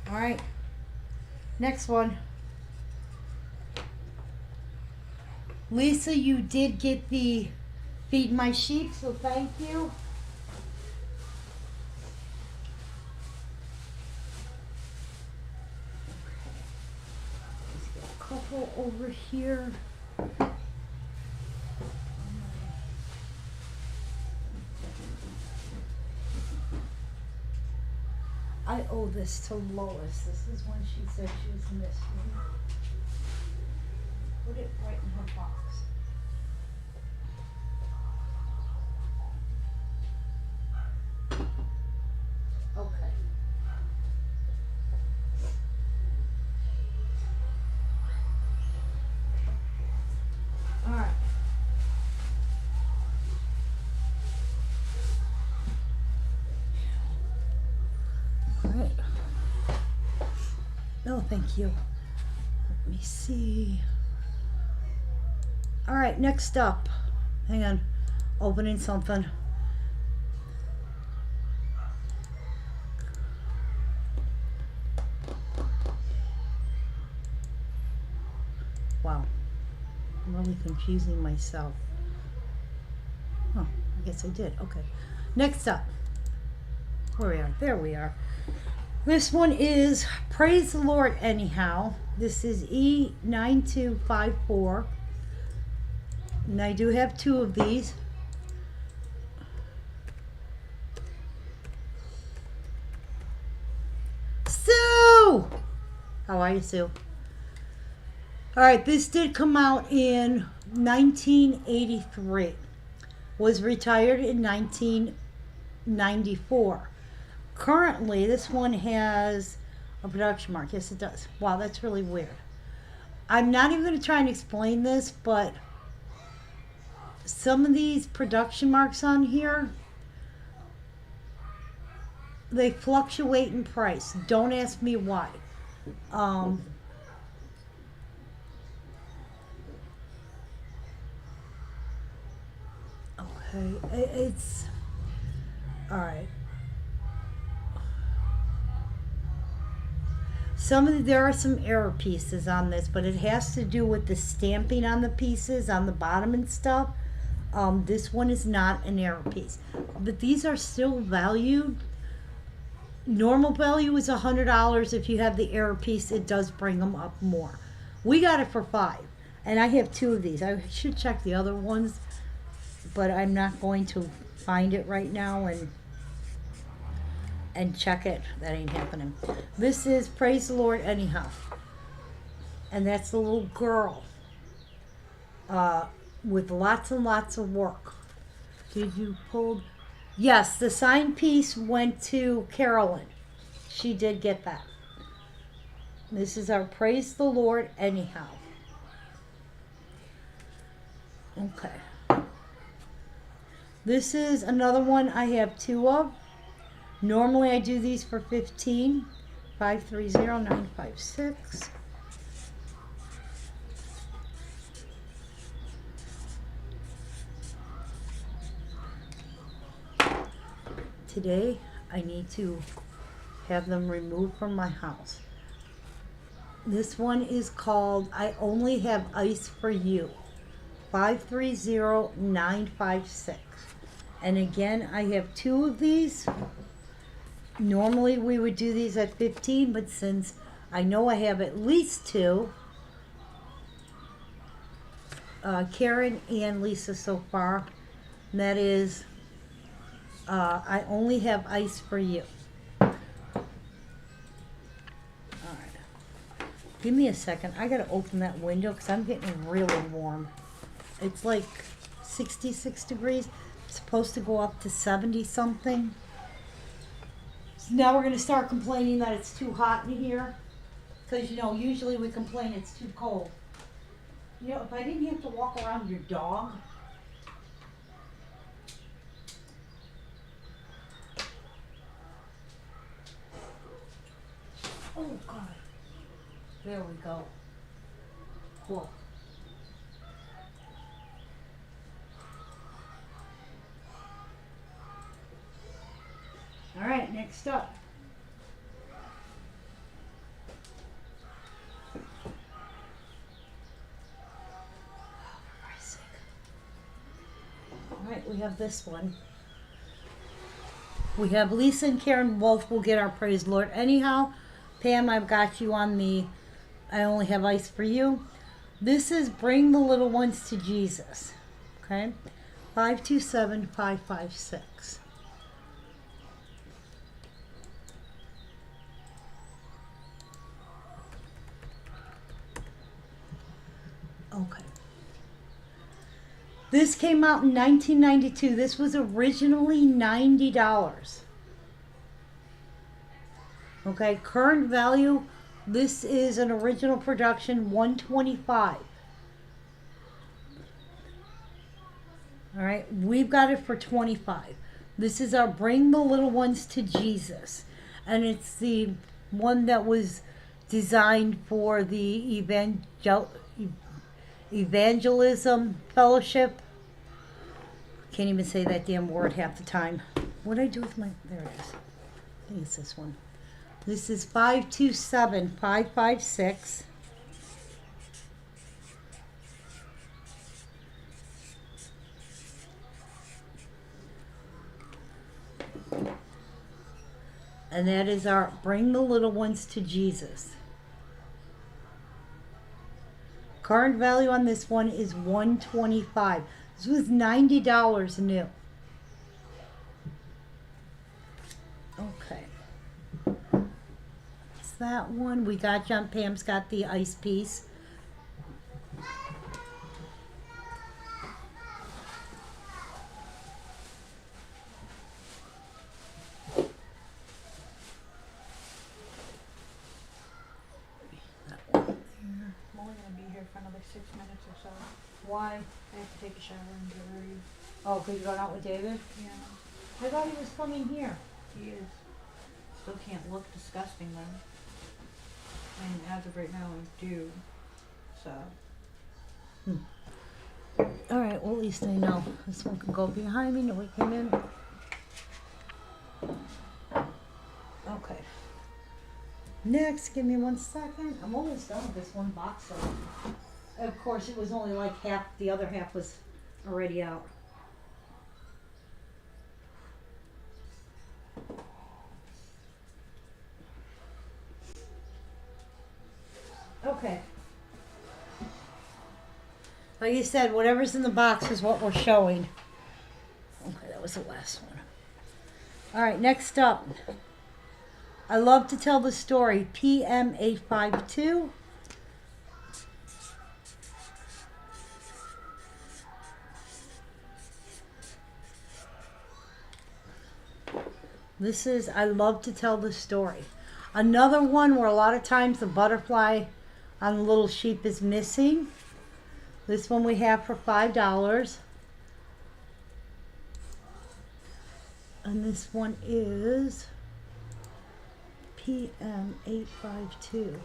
Speaker 1: All right. Next one. Lisa, you did get the Feed My Sheep, so thank you. Couple over here. I owe this to Lois. This is when she said she was missing. Put it right in her box. Okay. All right. All right. No, thank you. Let me see. All right, next up. Hang on. Opening something. Wow. I'm really confusing myself. Oh, I guess I did. Okay. Next up. Where we are. There we are. This one is Praise the Lord Anyhow. This is E9254. And I do have two of these. Sue! How are you, Sue? Alright, this did come out in 1983. Was retired in 1994. Currently, this one has a production mark. Yes, it does. Wow, that's really weird. I'm not even going to try and explain this, but some of these production marks on here, they fluctuate in price. Don't ask me why. Okay, it's all right. There are some error pieces on this, but it has to do with the stamping on the pieces on the bottom and stuff. This one is not an error piece, but these are still valued. Normal value is $100. If you have the error piece, it does bring them up more. We got it for $5, and I have two of these. I should check the other ones, but I'm not going to find it right now and check it. That ain't happening. This is Praise the Lord Anyhow, and that's the little girl with lots and lots of work. Did you pull? Yes, the sign piece went to Carolyn. She did get that. This is our Praise the Lord Anyhow. Okay. This is another one I have two of. Normally I do these for 15. 530956. Today I need to have them removed from my house. This one is called I Only Have Ice for You. 530956. And again, I have 2 of these. Normally we would do these at 15, but since I know I have at least 2, Karen and Lisa so far, and that is I Only Have Ice for You. Alright. Give me a second. I gotta open that window because I'm getting really warm. It's like 66 degrees. It's supposed to go up to 70 something. So now we're gonna start complaining that it's too hot in here. Because, you know, usually we complain it's too cold. You know, if I didn't have to walk around your dog. Oh, God. There we go. Cool. All right, next up. All right, we have this one. We have Lisa and Karen both will get our praise the Lord. Anyhow, Pam, I've got you on the I Only Have Ice for You. This is Bring the Little Ones to Jesus. Okay? 527556. Okay. This came out in 1992. This was originally $90. Okay, current value, this is an original production, $125. All right, we've got it for $25. This is our Bring the Little Ones to Jesus. And it's the one that was designed for the Evangelism Fellowship. Can't even say that damn word half the time. What did I do with my... There it is. I think it's this one. This is 527556. And that is our Bring the Little Ones to Jesus. Current value on this one is $125. This was $90 new. Okay. That's that one. We got John. Pam's got the ice piece.
Speaker 3: I'm only gonna be here for another 6 minutes or so.
Speaker 1: Why?
Speaker 3: I have to take a shower and get ready.
Speaker 1: Oh, because you're going out with David?
Speaker 3: Yeah,
Speaker 1: I thought he was coming here.
Speaker 3: he is. Still can't look disgusting though. And as of right now, I do. So.
Speaker 1: All right, well, at least I know. This one can go behind me. Nobody came in. Okay. Next, give me 1 second. I'm almost done with this one box. So, of course, it was only like half. The other half was already out. Okay. Like you said, whatever's in the box is what we're showing. Okay, that was the last one. All right, next up. I love to tell the story. PM852. This is I love to tell the story. Another one where a lot of times the butterfly on the little sheep is missing. This one we have for $5. And this one is PM852.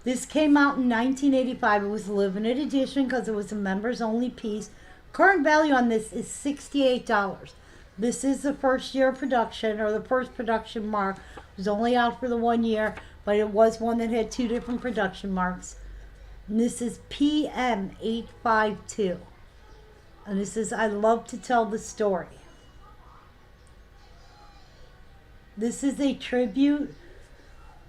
Speaker 1: This came out in 1985. It was a limited edition because it was a members only piece. Current value on this is $68. This is the first year of production, or the first production mark. It was only out for the 1 year, but it was one that had 2 different production marks. And this is PM852. And this is I Love to Tell the Story. This is a tribute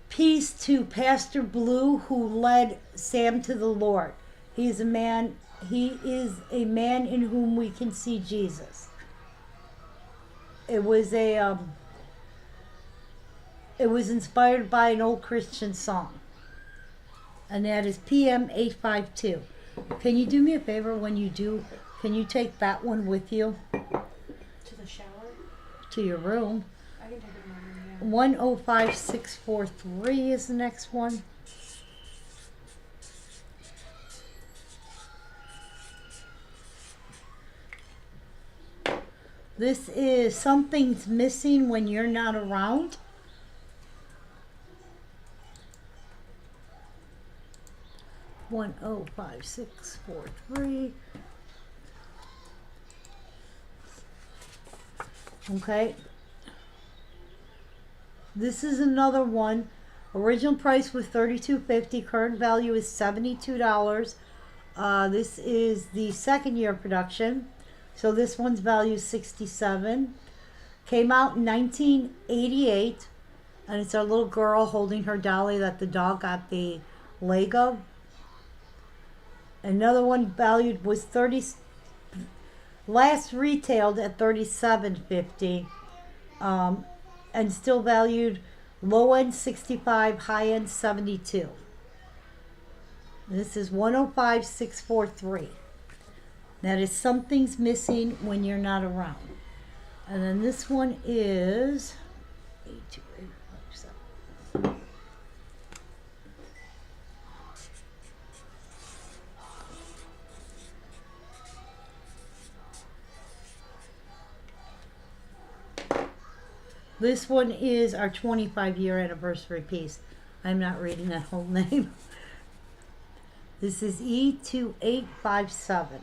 Speaker 1: piece to Pastor Blue, who led Sam to the Lord. He is a man in whom we can see Jesus. It was inspired by an old Christian song. And that is PM852. Can you do me a favor when you do? Can you take that one with you
Speaker 3: To the shower?
Speaker 1: to your room?
Speaker 3: I can take it in my room, yeah.
Speaker 1: 105643 is the next one. This is Something's Missing When You're Not Around. One oh five six four three. Okay. This is another one. Original price was $32.50. Current value is $72. This is the second year of production. So this one's value is $67. Came out in 1988. And it's a little girl holding her dolly that the dog got the leg of. Another one valued was last retailed at $37.50. And still valued low end 65, high end 72. This is 105643. That is Something's Missing When You're Not Around. And then this one is 82857. This one is our 25-year anniversary piece. I'm not reading that whole name. This is E2857.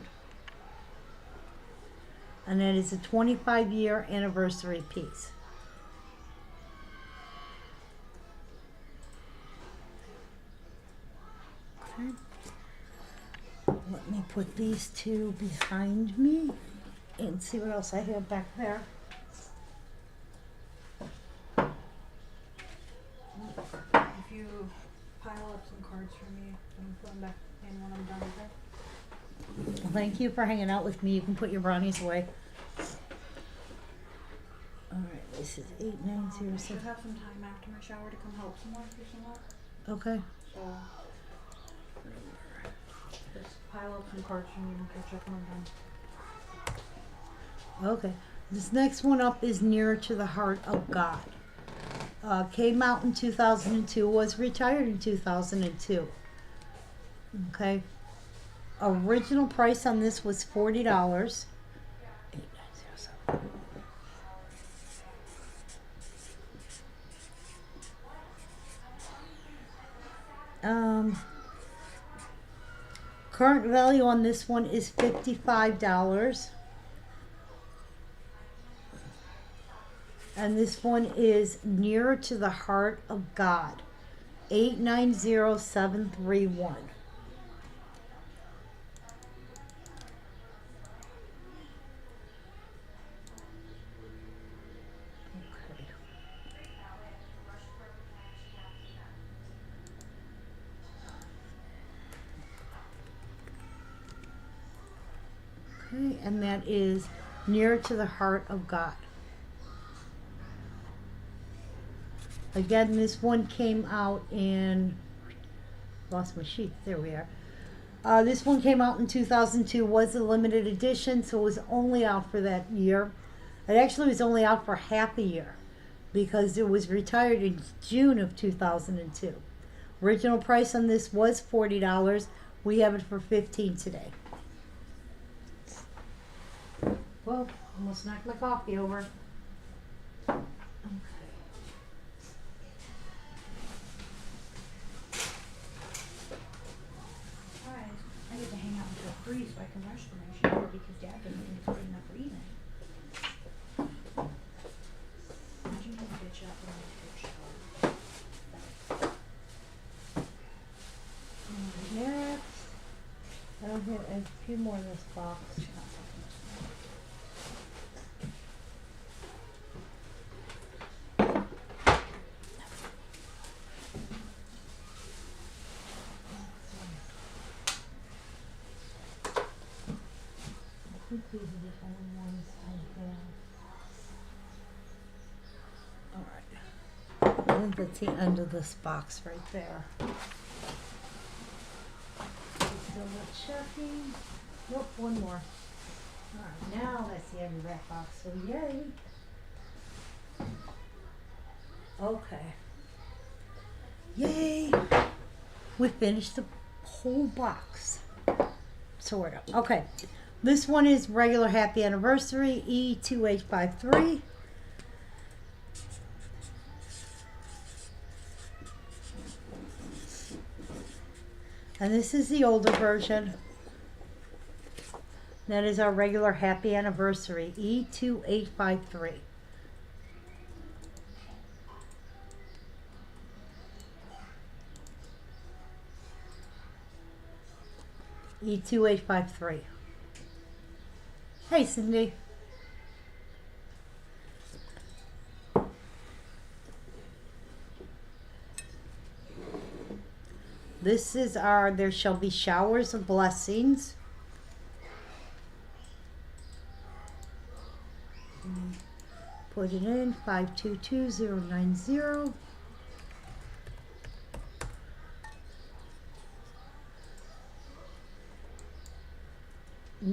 Speaker 1: And that is a 25-year anniversary piece. Okay. Let me put these two behind me and see what else I have back there.
Speaker 3: If you pile up some cards for me, and put them back in when I'm done, okay?
Speaker 1: Well, thank you for hanging out with me. You can put your brownies away. Alright, this is
Speaker 3: I
Speaker 1: 8906.
Speaker 3: should have some time after my shower to come help someone do some work.
Speaker 1: Okay.
Speaker 3: So just pile up some cards for me and catch up when I'm done.
Speaker 1: Okay. This next one up is Nearer to the Heart of God. Came out in 2002, was retired in 2002. Okay. Original price on this was $40. 8907. Current value on this one is $55. And this one is Nearer to the Heart of God. 890731. Okay. Okay, and that is Nearer to the Heart of God. Again, this one came out in, lost my sheet, there we are. This one came out in 2002, was a limited edition, so it was only out for that year. It actually was only out for half a year because it was retired in June of 2002. Original price on this was $40. We have it for $15 today. Well, almost knocked my coffee over.
Speaker 3: I get to hang out until 3 so I can rush for my shower because Dad doesn't think it's good enough for eating.
Speaker 1: A few more in this box. I think these are the only ones I have. Alright. I think that's the end of this box right there. Still not checking. Nope, one more. Alright, now that's the end of that box, so yay. Okay. Yay! We finished the whole box. Sort of. Okay. This one is regular happy anniversary, E2853. And this is the older version. That is our regular happy anniversary, E2853. E2853. Hey, Cindy. This is our There Shall Be Showers of Blessings. Put it in 522090.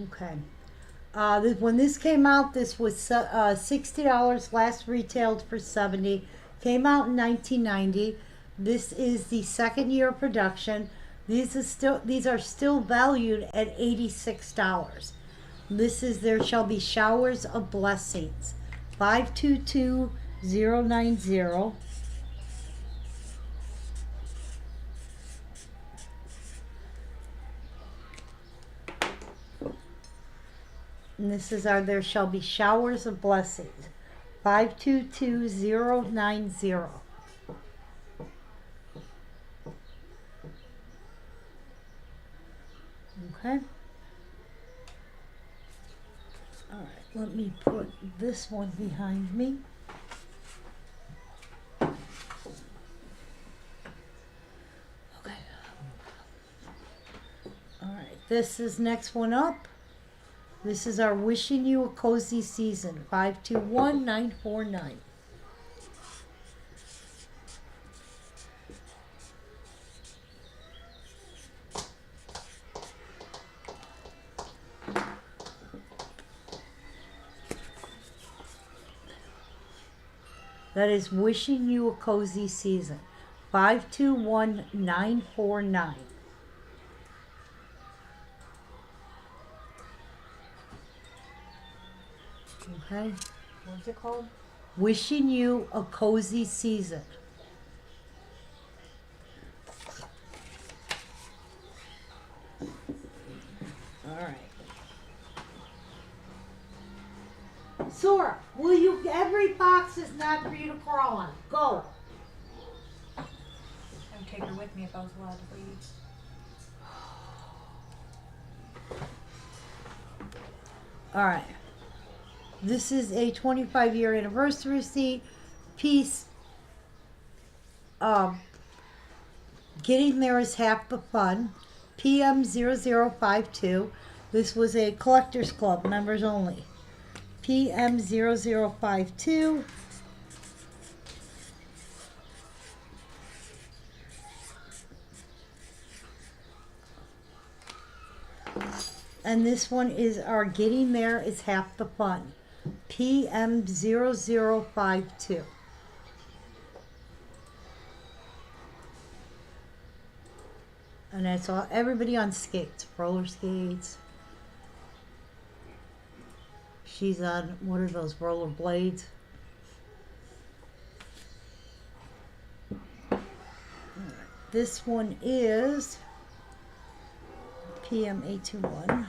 Speaker 1: Okay. When this came out, this was $60. Last retailed for $70. Came out in 1990. This is the second year of production. These are still valued at $86. This is There Shall Be Showers of Blessings. 522090. And this is our There Shall Be Showers of Blessings. 522090. Okay. All right, let me put this one behind me. Okay. All right, this is next one up. This is our Wishing You a Cozy Season, 521949. That is Wishing You a Cozy Season, 521949. Okay.
Speaker 3: What's it called?
Speaker 1: Wishing You a Cozy Season. All right. Sora, will you? Every box is not for you to crawl on. Go.
Speaker 3: I would take her with me if I was allowed to leave.
Speaker 1: All right. This is a 25-year anniversary piece. Getting There is Half the Fun. PM0052. This was a collector's club, members only. PM0052. And this one is our Getting There is Half the Fun. PM0052. And that's all, everybody on skates, roller skates. She's on, what are those, roller blades? This one is PM821.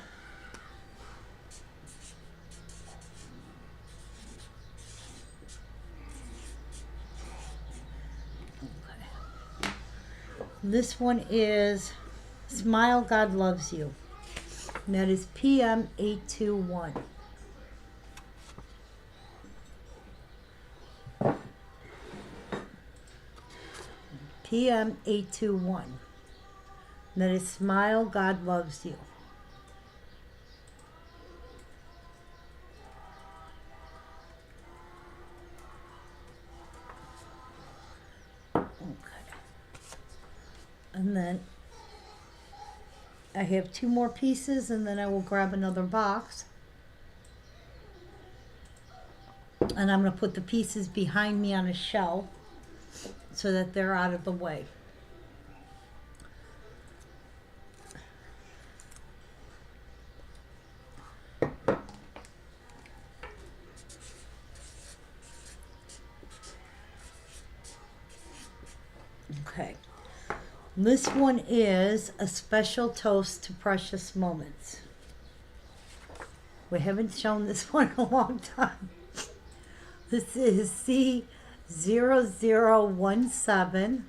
Speaker 1: This one is Smile, God Loves You. And that is PM821. PM821. And that is Smile, God Loves You. Okay. And then I have 2 more pieces, and then I will grab another box. And I'm going to put the pieces behind me on a shelf so that they're out of the way. Okay. This one is a special toast to precious moments. We haven't shown this one in a long time. This is C0017. And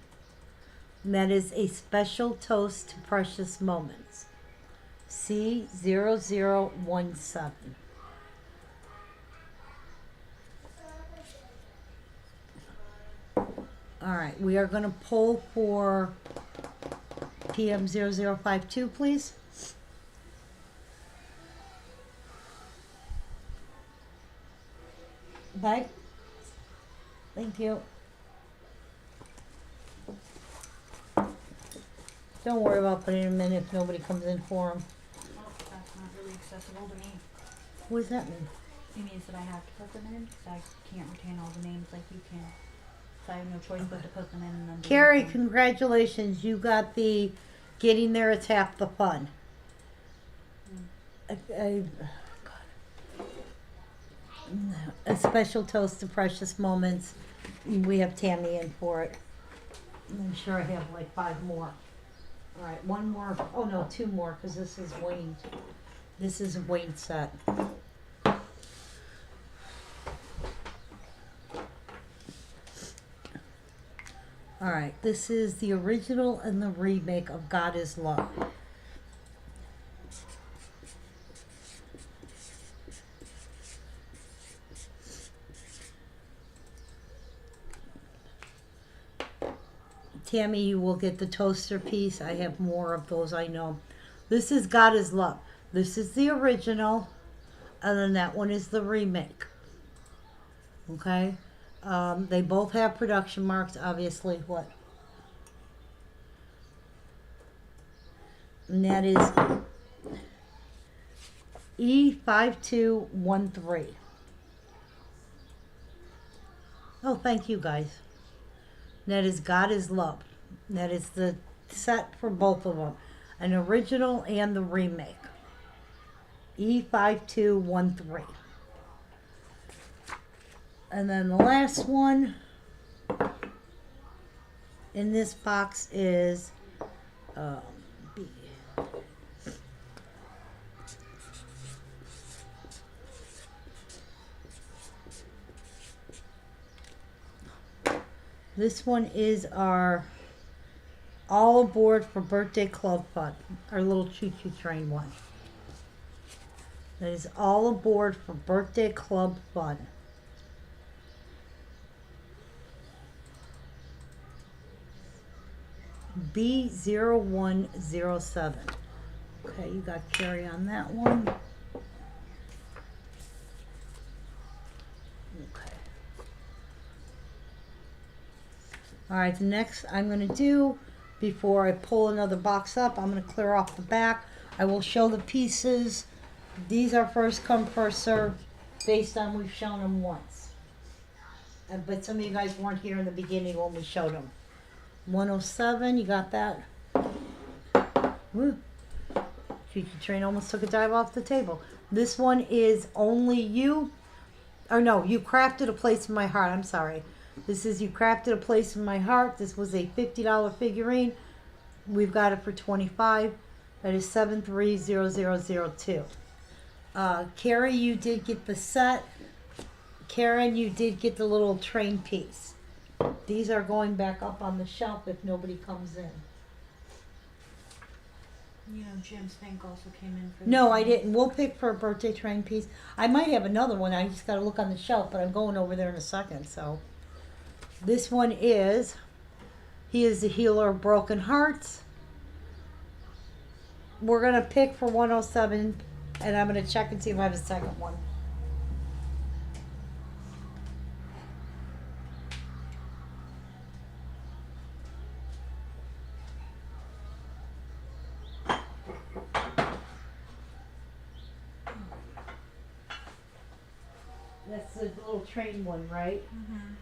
Speaker 1: that is a special toast to precious moments. C0017. All right, we are going to pull for PM0052, please. Bye. Thank you. Don't worry about putting them in if nobody comes in for them.
Speaker 3: Oh, that's not really accessible to me.
Speaker 1: What does that mean?
Speaker 3: It means that I have to put them in because I can't retain all the names like you can. So I have no choice but to put them in and then delete
Speaker 1: Carrie,
Speaker 3: them.
Speaker 1: congratulations. You got the Getting There It's Half the Fun. A special toast to precious moments. We have Tammy in for it. I'm sure I have like 5 more. All right, 1 more. Oh no, 2 more because this is Wayne. This is a Wayne set. All right, this is the original and the remake of God is Love. Tammy, you will get the toaster piece. I have more of those, I know. This is God is Love. This is the original, and then that one is the remake. Okay? They both have production marks, obviously. What? And that is E5213. Oh, thank you guys. And that is God is Love. And that is the set for both of them. An original and the remake. E5213. And then the last one in this box is B. This one is our All Aboard for Birthday Club Fun, our little choo-choo train one. That is All Aboard for Birthday Club Fun. B0107. Okay, you got Carrie on that one. Okay. All right, the next I'm going to do, before I pull another box up, I'm going to clear off the back. I will show the pieces. These are first come, first served, based on we've shown them once. But some of you guys weren't here in the beginning when we showed them. 107, you got that? Woo. Choo-choo train almost took a dive off the table. This one is Only You. Or no, You Crafted a Place in My Heart. I'm sorry. This is You Crafted a Place in My Heart. This was a $50 figurine. We've got it for $25. That is 730002. Carrie, you did get the set. Karen, you did get the little train piece. These are going back up on the shelf if nobody comes in.
Speaker 3: You know, Jim Spink also came in for.
Speaker 1: No, I didn't. We'll pick for a birthday train piece. I might have another one. I just gotta look on the shelf, but I'm going over there in a second. So this one is, he is the healer of broken hearts. We're gonna pick for 107, and I'm gonna check and see if I have a second one. That's the little train one, right?
Speaker 3: Mm-hmm.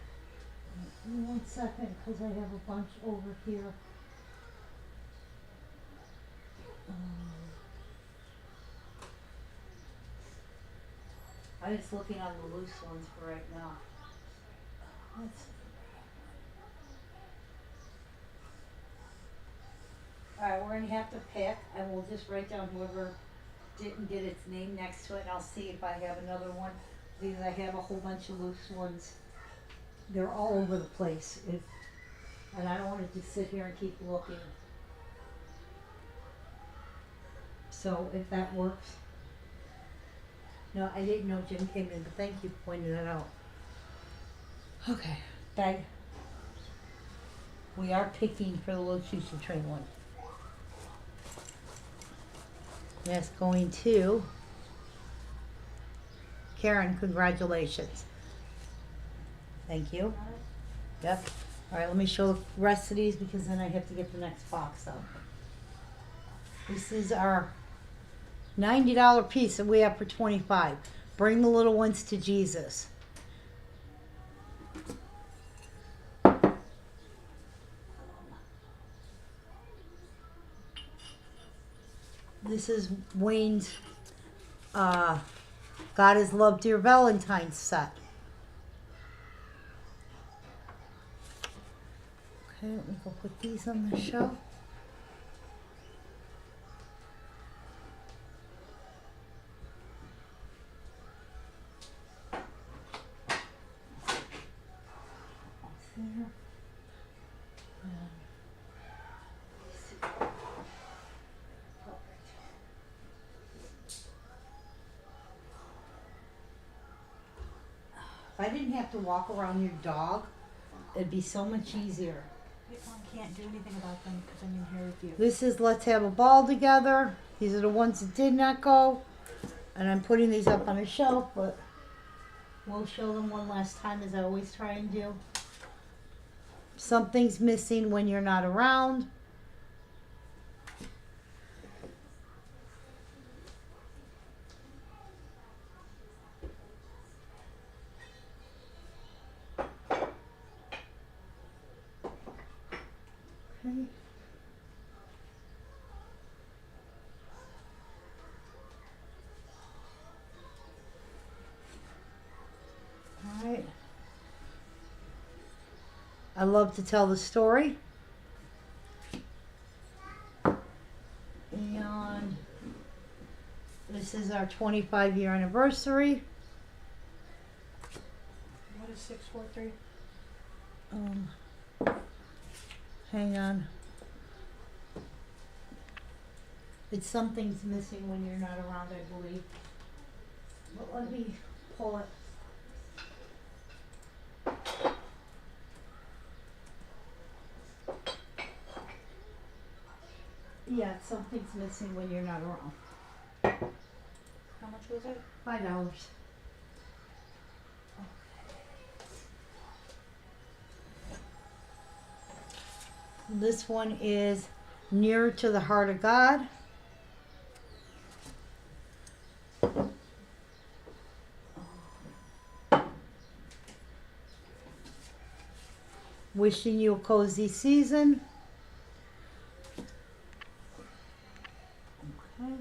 Speaker 1: Give me 1 second, because I have a bunch over here. I'm just looking on the loose ones for right now. Let's see. Alright, we're gonna have to pick, and we'll just write down whoever didn't get its name next to it, and I'll see if I have another one. Because I have a whole bunch of loose ones. They're all over the place. And I don't want to just sit here and keep looking. So if that works. No, I didn't know Jim came in, but thank you for pointing that out. Okay, bag. We are picking for the low choo-choo train one. That's going to Karen. Congratulations. Thank you. Yep. All right, let me show the rest of these because then I have to get the next box up. This is our $90 piece that we have for $25. Bring the little ones to Jesus. This is Wayne's God Is Love Dear Valentine's set. Okay, let me go put these on the shelf. There. If I didn't have to walk around your dog, it'd be so much easier.
Speaker 3: Mom can't do anything about them because I'm in here with you.
Speaker 1: This is Let's Have a Ball Together. These are the ones that did not go. And I'm putting these up on a shelf, but we'll show them one last time as I always try and do. Something's missing when you're not around. Okay. All right. I love to tell the story. And this is our 25-year anniversary.
Speaker 3: What is 643?
Speaker 1: Hang on. It's something's missing when you're not around, I believe. But let me pull it. Yeah, something's missing when you're not around.
Speaker 3: How much was it?
Speaker 1: $5. This one is Nearer to the Heart of God. Wishing you a cozy season. Okay.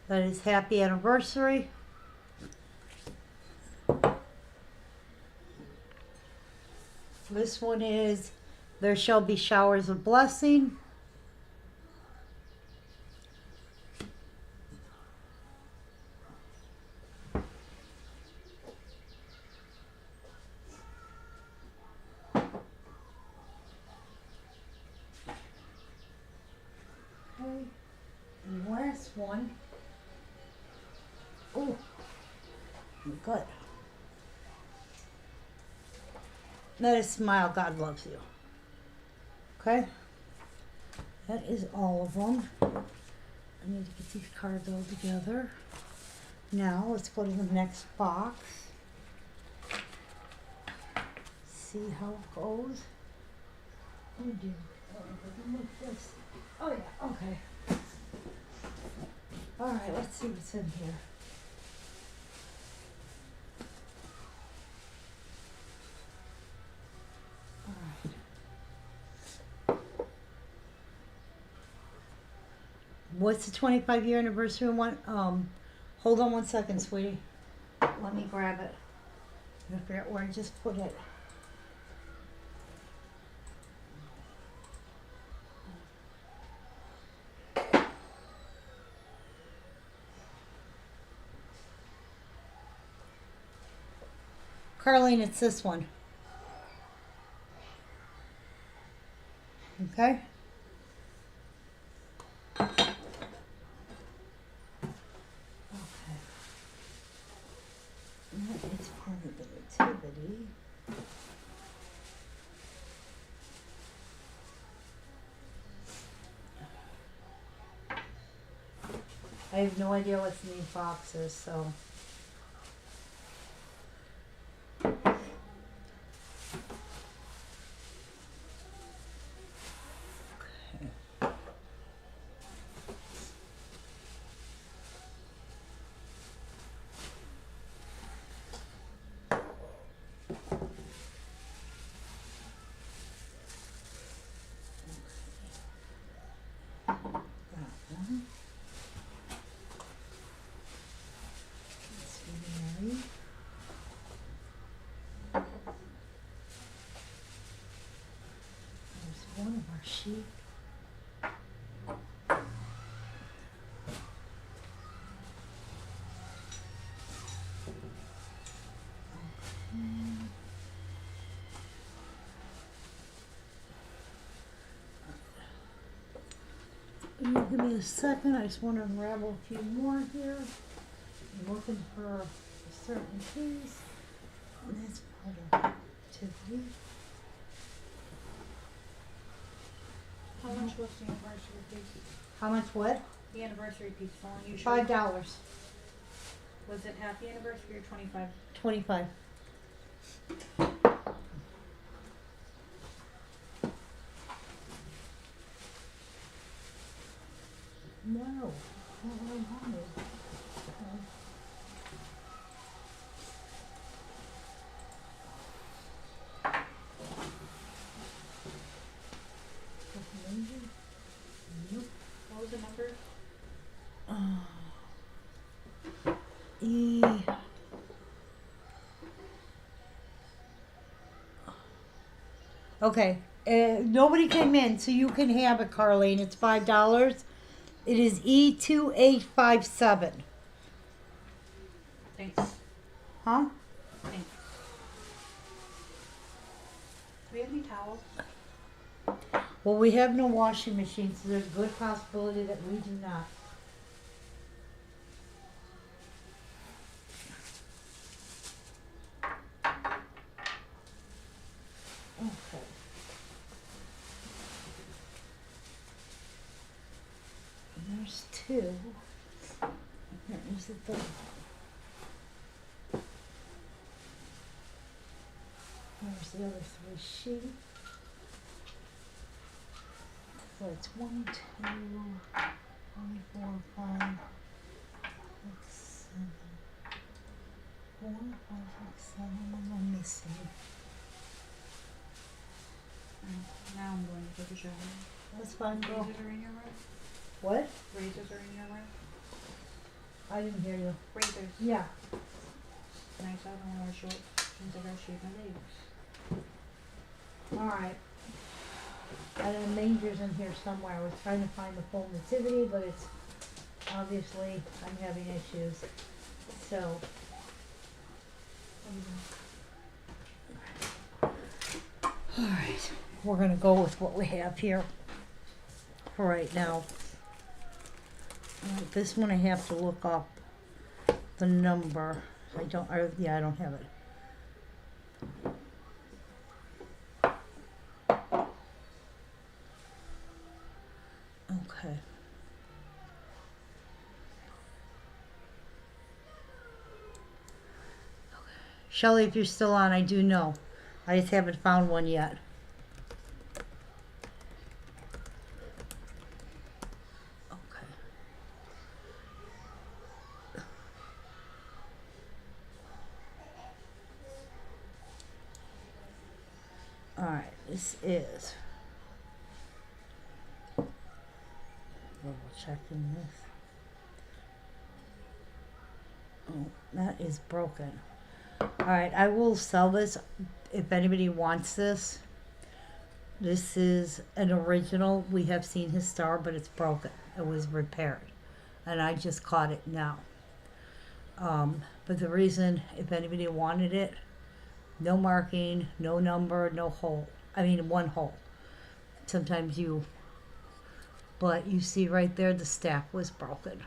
Speaker 1: That is happy anniversary. This one is, there shall be showers of blessing. Okay, and the last one. Oh, good. Let us smile, God loves you. Okay? That is all of them. I need to get these cards all together. Now, let's go to the next box. See how it goes. Oh dear. Oh, look at this. Oh yeah, okay. Alright, let's see what's in here. Alright. What's the 25-year anniversary one? Hold on one second, sweetie. Let me grab it. I forget where I just put it. Carlene, it's this one. Okay? Okay. That is part of the nativity. I have no idea what's in these boxes, so. There's one of our sheep. You give me a second. I just want to unravel a few more here. I'm looking for a certain piece. And that's part of activity.
Speaker 3: How much was the anniversary piece?
Speaker 1: How much what?
Speaker 3: The anniversary piece, the one you showed.
Speaker 1: $5.
Speaker 3: Was it half the anniversary or 25?
Speaker 1: 25. No, not what I wanted. Nope.
Speaker 3: What was the number?
Speaker 1: E. Okay. Nobody came in, so you can have it, Carlene. It's $5. It is E2857.
Speaker 3: Thanks.
Speaker 1: Huh?
Speaker 3: Thanks. Do we have any towels?
Speaker 1: Well, we have no washing machine, so there's a good possibility that we do not. Okay. And there's two. Here's the third one. There's the other three sheep. So it's 1, 2, 3, 4, 5, 6, 7. 4, 5, 6, 7. I'm missing.
Speaker 3: Now I'm going to take a shower.
Speaker 1: That's fine, girl.
Speaker 3: Razors are in your room?
Speaker 1: What?
Speaker 3: Razors are in your room?
Speaker 1: I didn't hear you.
Speaker 3: Razors.
Speaker 1: Yeah.
Speaker 3: Nice, I don't wear shorts since I gotta shave my legs.
Speaker 1: Alright. And then Manger's in here somewhere. I was trying to find the full nativity, but it's obviously I'm having issues. So alright. We're gonna go with what we have here for right now. This one I have to look up the number. I don't have it. Okay. Shelley, if you're still on, I do know. I just haven't found one yet. Okay. Alright, this is double checking this. Oh, that is broken. Alright, I will sell this if anybody wants this. This is an original. We have seen his star, but it's broken. It was repaired. And I just caught it now. But the reason, if anybody wanted it, no marking, no number, no hole. I mean, one hole. Sometimes but you see right there, the stack was broken.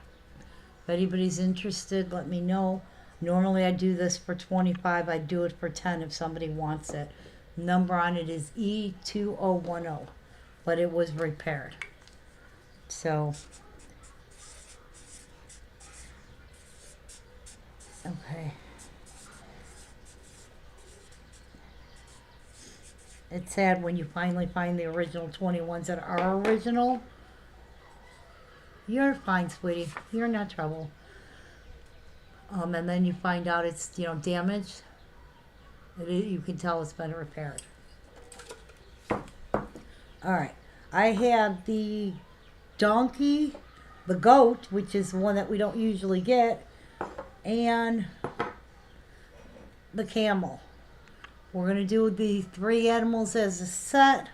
Speaker 1: If anybody's interested, let me know. Normally I do this for 25. I do it for 10 if somebody wants it. Number on it is E2010, but it was repaired. So, okay. It's sad when you finally find the original 21s that are original. You're fine, sweetie. You're not trouble. And then you find out it's, damaged. You can tell it's been repaired. Alright. I have the donkey, the goat, which is one that we don't usually get, and the camel. We're going to do the 3 animals as a set.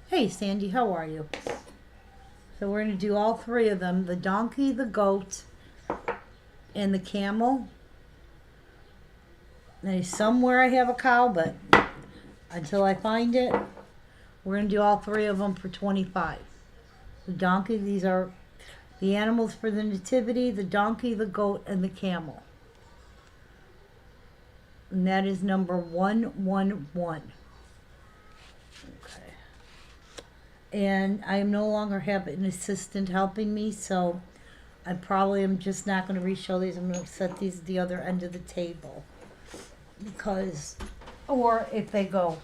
Speaker 1: Hey Sandy, how are you? So we're going to do all 3 of them. The donkey, the goat, and the camel. Now, somewhere I have a cow, but until I find it, we're going to do all 3 of them for 25. The donkey, these are the animals for the nativity, the donkey, the goat, and the camel. And that is number 111. Okay. And I no longer have an assistant helping me, so I probably am just not going to re-show these. I'm going to set these at the other end of the table. Because, or if they go,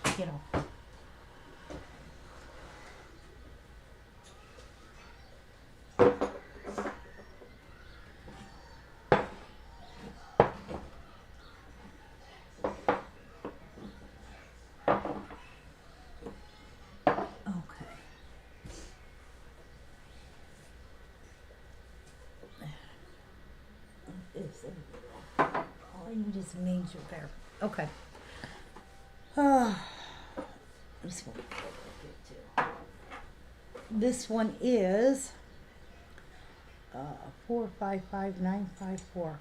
Speaker 1: all I need is a manger there. Okay. This one. This one is 455954.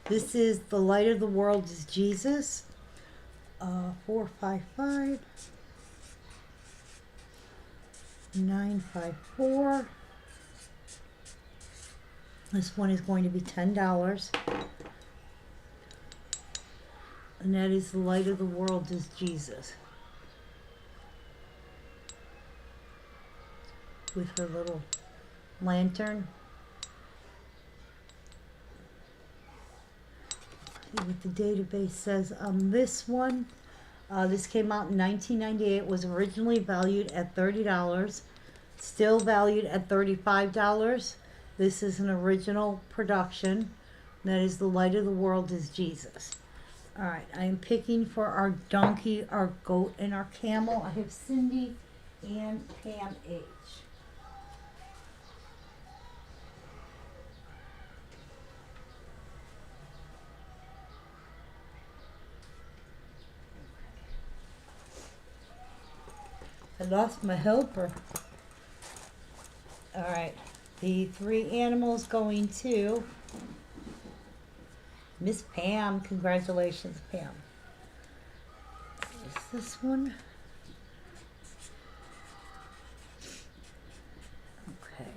Speaker 1: This is the light of the world is Jesus. 455 954. This one is going to be $10. And that is the light of the world is Jesus. With her little lantern. See what the database says on this one. This came out in 1998. It was originally valued at $30. Still valued at $35. This is an original production. That is The Light of the World is Jesus. Alright, I am picking for our donkey, our goat, and our camel. I have Cindy and Pam H. I lost my helper. Alright, the 3 animals going to Miss Pam. Congratulations, Pam. Is this one? Okay.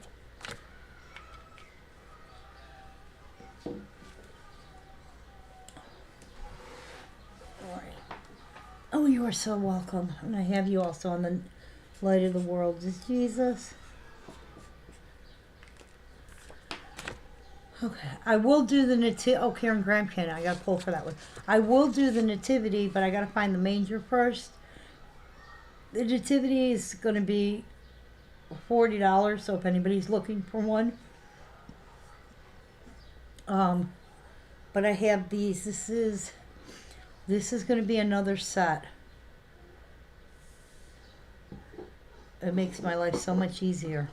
Speaker 1: Alright. Oh, you are so welcome. And I have you also on the Light of the World is Jesus. Okay, I will do the nativity. Oh, Karen Graham can. I got to pull for that one. I will do the nativity, but I got to find the manger first. The nativity is going to be $40, so if anybody's looking for one. But I have these. This is going to be another set. It makes my life so much easier.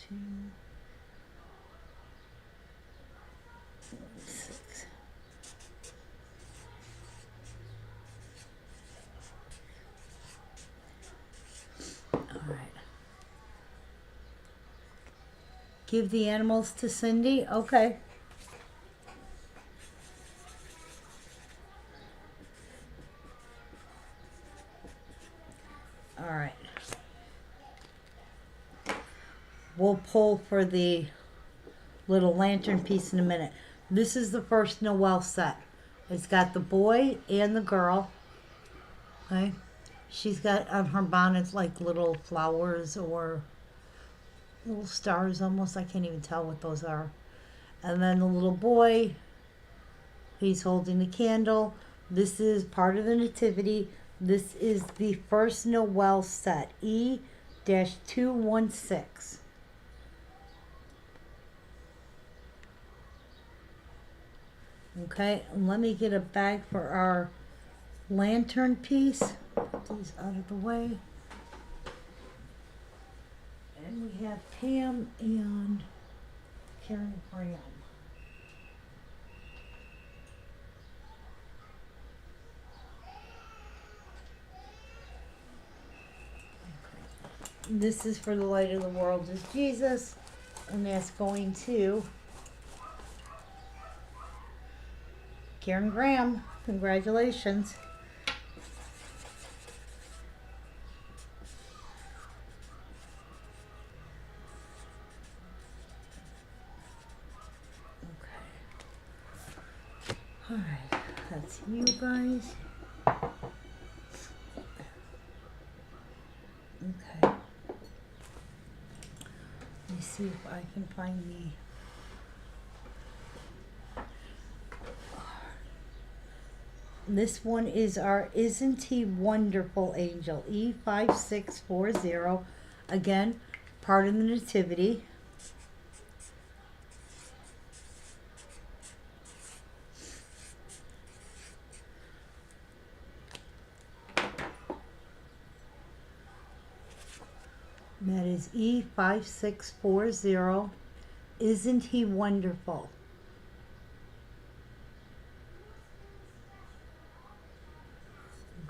Speaker 1: Two, 6. All right. Give the animals to Cindy. Okay. All right. We'll pull for the little lantern piece in a minute. This is the first Noel set. It's got the boy and the girl. Okay. She's got on her bonnets like little flowers or little stars almost. I can't even tell what those are. And then the little boy, he's holding the candle. This is part of the nativity. This is the first Noel set, E-216. Okay, and let me get a bag for our lantern piece. Put these out of the way. And we have Pam and Karen Graham. Okay. This is for The Light of the World is Jesus, and that's going to Karen Graham. Congratulations. Alright, that's you guys. Okay. Let me see if I can find the... This one is our Isn't He Wonderful Angel, E5640. Again, part of the Nativity. That is E5640. Isn't He Wonderful?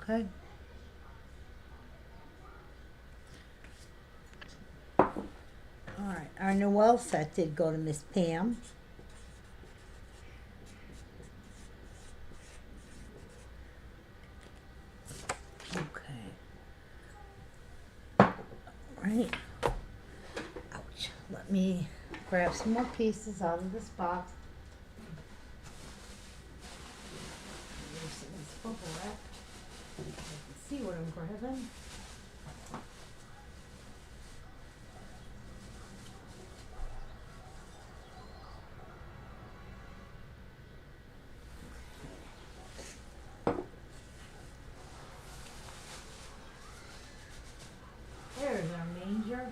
Speaker 1: Okay. Alright, our Noel set did go to Miss Pam. Okay. Alright. Ouch. Let me grab some more pieces out of this box. Here's some bubble wrap. I'm grabbing. There's our manger.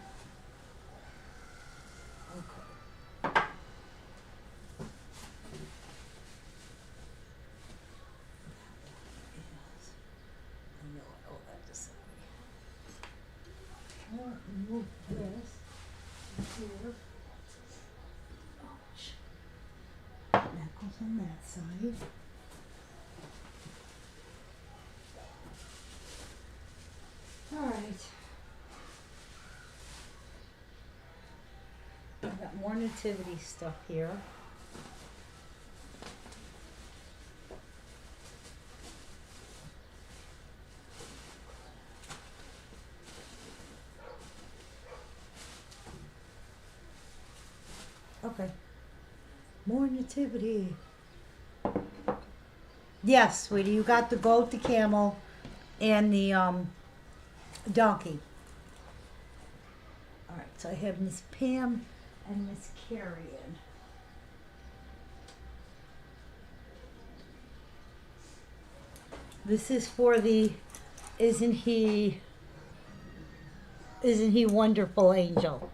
Speaker 1: Okay. Yes. I know I owe that to somebody. I'll move this here. Ouch. That goes on that side. Alright. I've got more nativity stuff here. Okay. More nativity. Yes, sweetie, you got the goat, the camel, and the donkey. Alright, so I have Miss Pam and Miss Carrie in. This is for the Isn't He Wonderful Angel?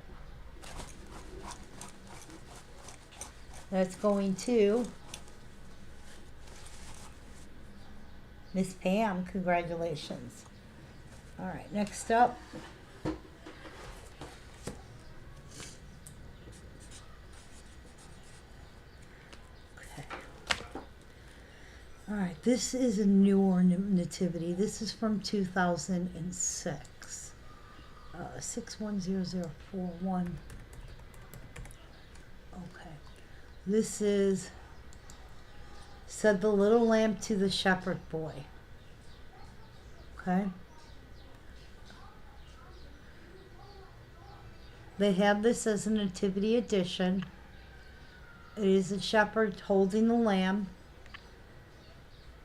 Speaker 1: That's going to Miss Pam. Congratulations. All right, next up. Okay. All right, this is a newer nativity. This is from 2006. 610041. Okay. This is Said the Little Lamb to the Shepherd Boy. Okay. They have this as a nativity edition. It is a shepherd holding the lamb.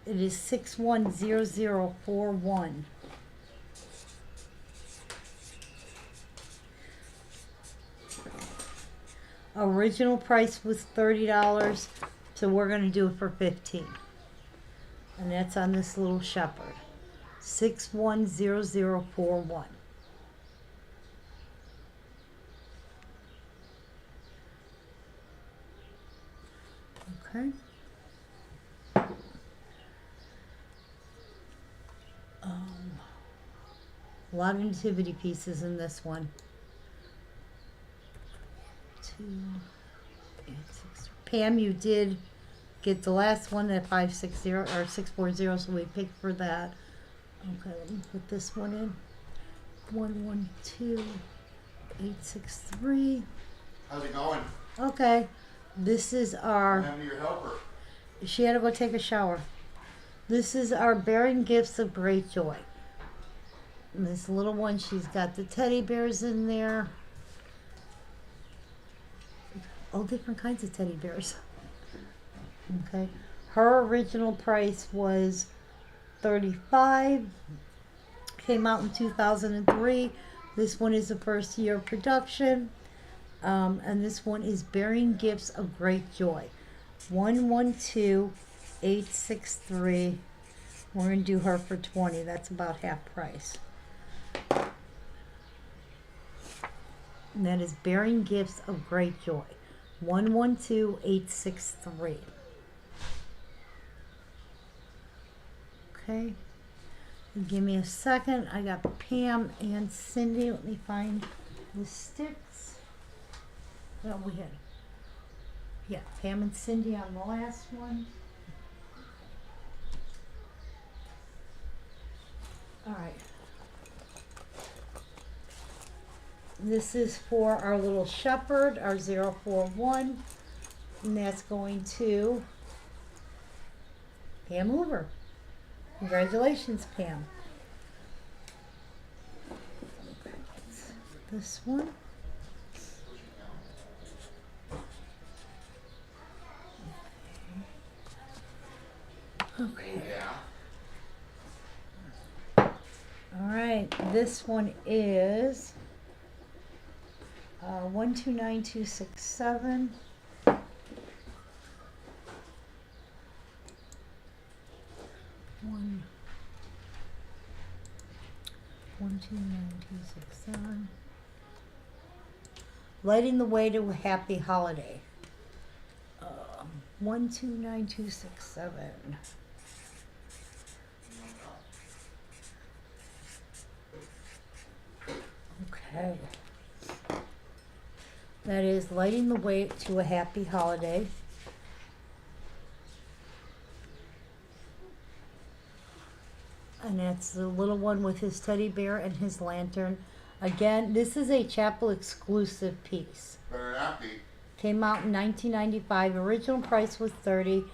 Speaker 1: It is 610041. Original price was $30, so we're going to do it for $15. And that's on this little shepherd. 610041. Okay. A lot of nativity pieces in this one. 2, 8, 6. Pam, you did get the last one at 560 or 640, so we picked for that. Okay, let me put this one in. 112863.
Speaker 2: How's it going?
Speaker 1: Okay, this is
Speaker 2: What
Speaker 1: our.
Speaker 2: happened to your helper?
Speaker 1: She had to go take a shower. This is our Bearing Gifts of Great Joy. And this little one, she's got the teddy bears in there. All different kinds of teddy bears. Okay. Her original price was $35. Came out in 2003. This one is the first year of production. And this one is Bearing Gifts of Great Joy. 112863. We're going to do her for $20. That's about half price. And that is Bearing Gifts of Great Joy. 112863. Okay. Give me a second. I got Pam and Cindy. Let me find the sticks. Well, we had, yeah, Pam and Cindy on the last one. All right. This is for our little shepherd, our 041, and that's going to Pam Hoover. Congratulations, Pam. This one. Okay.
Speaker 2: Yeah.
Speaker 1: Alright, this one is 129267. One 129267. Lighting the way to a happy holiday. 129267. Okay. That is lighting the way to a happy holiday. And that's the little one with his teddy bear and his lantern. Again, this is a chapel exclusive piece.
Speaker 2: Better not be.
Speaker 1: Came out in 1995. Original price was $30.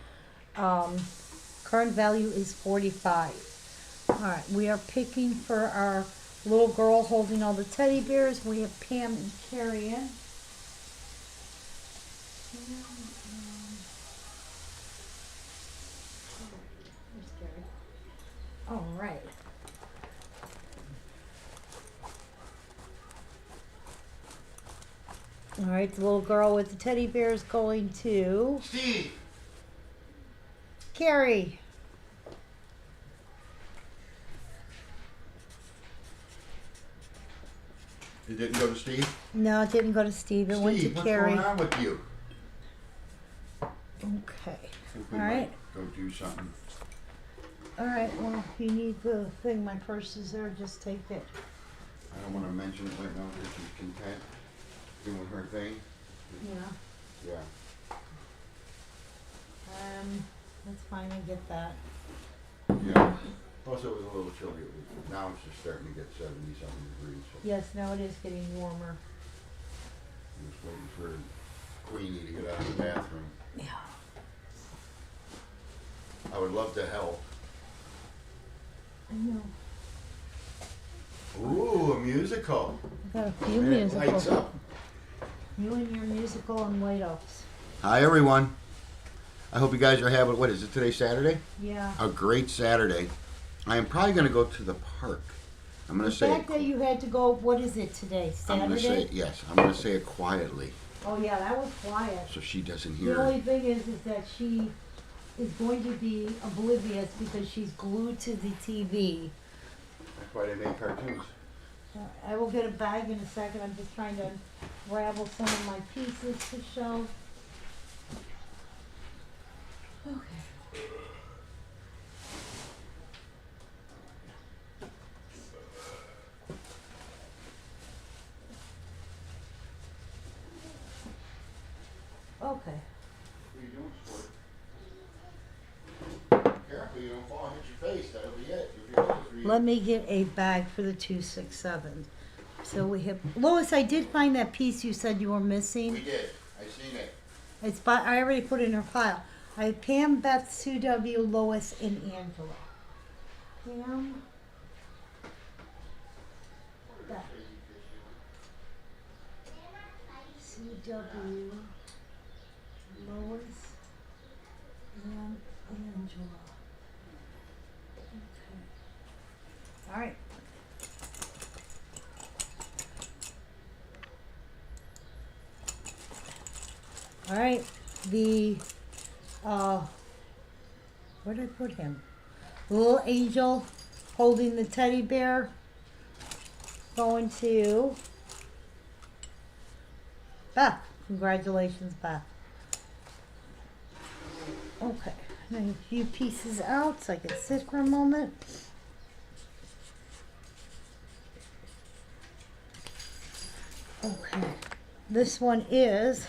Speaker 1: Current value is $45. All right, we are picking for our little girl holding all the teddy bears. We have Pam and Carrie in. Where's Carrie? All right. All right, the little girl with the teddy bear is going to
Speaker 2: Steve!
Speaker 1: Carrie.
Speaker 2: It didn't go to Steve?
Speaker 1: No, it didn't go to Steve. It went to
Speaker 2: Steve, what's
Speaker 1: Carrie.
Speaker 2: going on with you?
Speaker 1: Okay.
Speaker 2: Think we
Speaker 1: All
Speaker 2: might
Speaker 1: right.
Speaker 2: Go do something.
Speaker 1: All right. Well, if you need the thing, my purse is there. Just take it.
Speaker 2: I don't want to mention it right now because she's content doing her thing.
Speaker 1: Yeah.
Speaker 2: Yeah.
Speaker 1: That's fine. I get that.
Speaker 2: Yeah. Plus it was a little chilly. Now it's just starting to get 70-something degrees. So
Speaker 1: Yes. Now it is getting warmer.
Speaker 2: I'm just waiting for Queenie to get out of the bathroom.
Speaker 1: Yeah.
Speaker 2: I would love to help.
Speaker 1: I know.
Speaker 2: Ooh, a musical.
Speaker 1: I got a few
Speaker 2: And it lights
Speaker 1: musicals.
Speaker 2: up.
Speaker 1: You and your musical and White Oaks.
Speaker 2: Hi everyone. I hope you guys are having, what is it, today Saturday?
Speaker 1: Yeah.
Speaker 2: A great Saturday. I am probably going to go to the park. I'm going
Speaker 1: The
Speaker 2: to say
Speaker 1: fact that you had to go. What is it today?
Speaker 2: I'm going to say
Speaker 1: Saturday.
Speaker 2: yes. I'm going to say it quietly
Speaker 1: Oh yeah, that was quiet.
Speaker 2: so she doesn't
Speaker 1: The
Speaker 2: hear.
Speaker 1: only thing is that she is going to be oblivious because she's glued to the TV.
Speaker 2: That's why they make cartoons.
Speaker 1: I will get a bag in a second. I'm just trying to ravel some of my pieces to show. Okay. Okay.
Speaker 2: What are you doing, sport? Careful, you don't fall and hit your face. That'll be it. You'll be close for you.
Speaker 1: Let me get a bag for the 267. So we have Lois. I did find that piece you said you were missing.
Speaker 2: We did. I seen it.
Speaker 1: It's I already put it in her pile. I have Pam, Beth, Sue W, Lois, and Angela. Pam, Beth, Sue W, Lois, and Angela. Okay. All right. All right. The where did I put him? Little angel holding the teddy bear. Going to Beth. Congratulations, Beth. Okay. Now a few pieces out so I can sit for a moment. Okay. This one is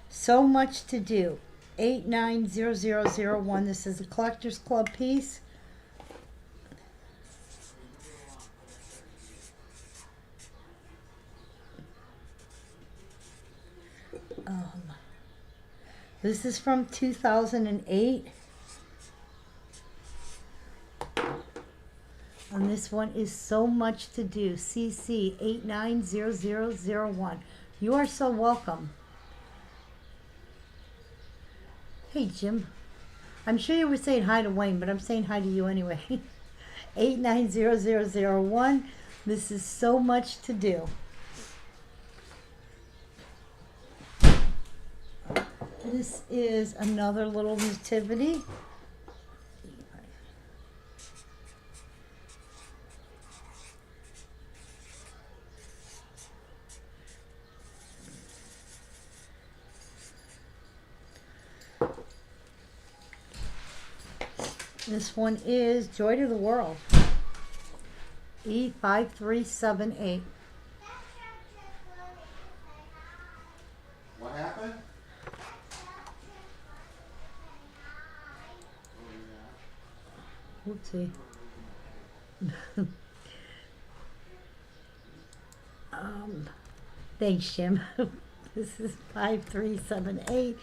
Speaker 1: So Much to Do. 890001. This is a Collector's Club piece. This is from 2008. And this one is So Much to Do. CC 890001. You are so welcome. Hey, Jim. I'm sure you were saying hi to Wayne, but I'm saying hi to you anyway. 890001. This is so much to do. This is another little nativity. This one is Joy to the World. E5378.
Speaker 2: What happened?
Speaker 1: Oopsie. Thanks, Jim. This is 5378.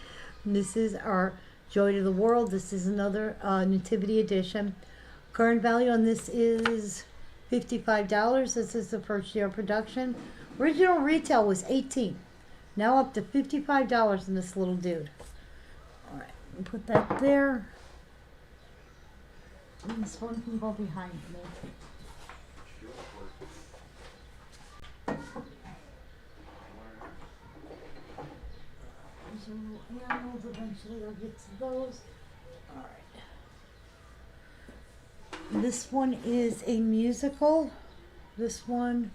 Speaker 1: This is our Joy to the World. This is another Nativity edition. Current value on this is $55. This is the first year of production. Original retail was $18. Now up to $55 in this little dude. All right, put that there. And this one can go behind me. These are little animals. Eventually I'll get to those. All right. This one is a musical. This one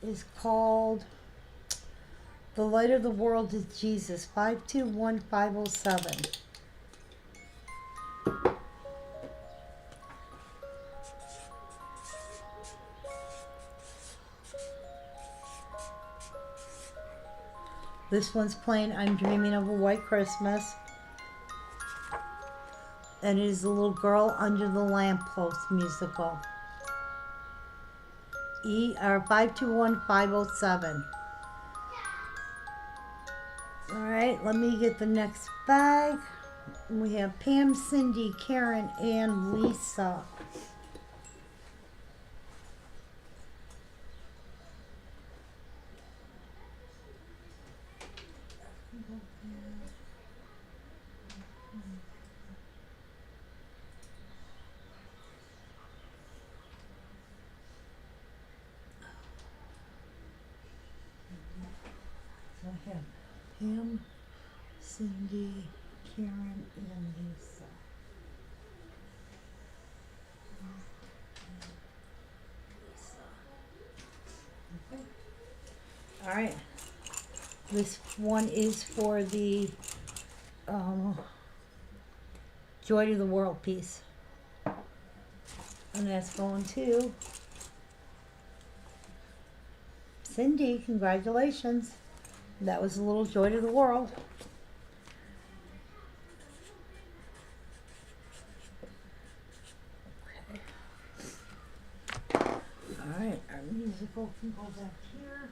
Speaker 1: is called The Light of the World is Jesus, 521507. This one's playing I'm Dreaming of a White Christmas. And it is the Little Girl Under the Lamppost musical. 521507. Alright, let me get the next bag. We have Pam, Cindy, Karen, and Lisa. So I have Pam, Cindy, Karen, and Lisa. Okay. All right. This one is for the Joy to the World piece. And that's going to Cindy. Congratulations. That was a little Joy to the World. Okay. All right, our musical can go back here.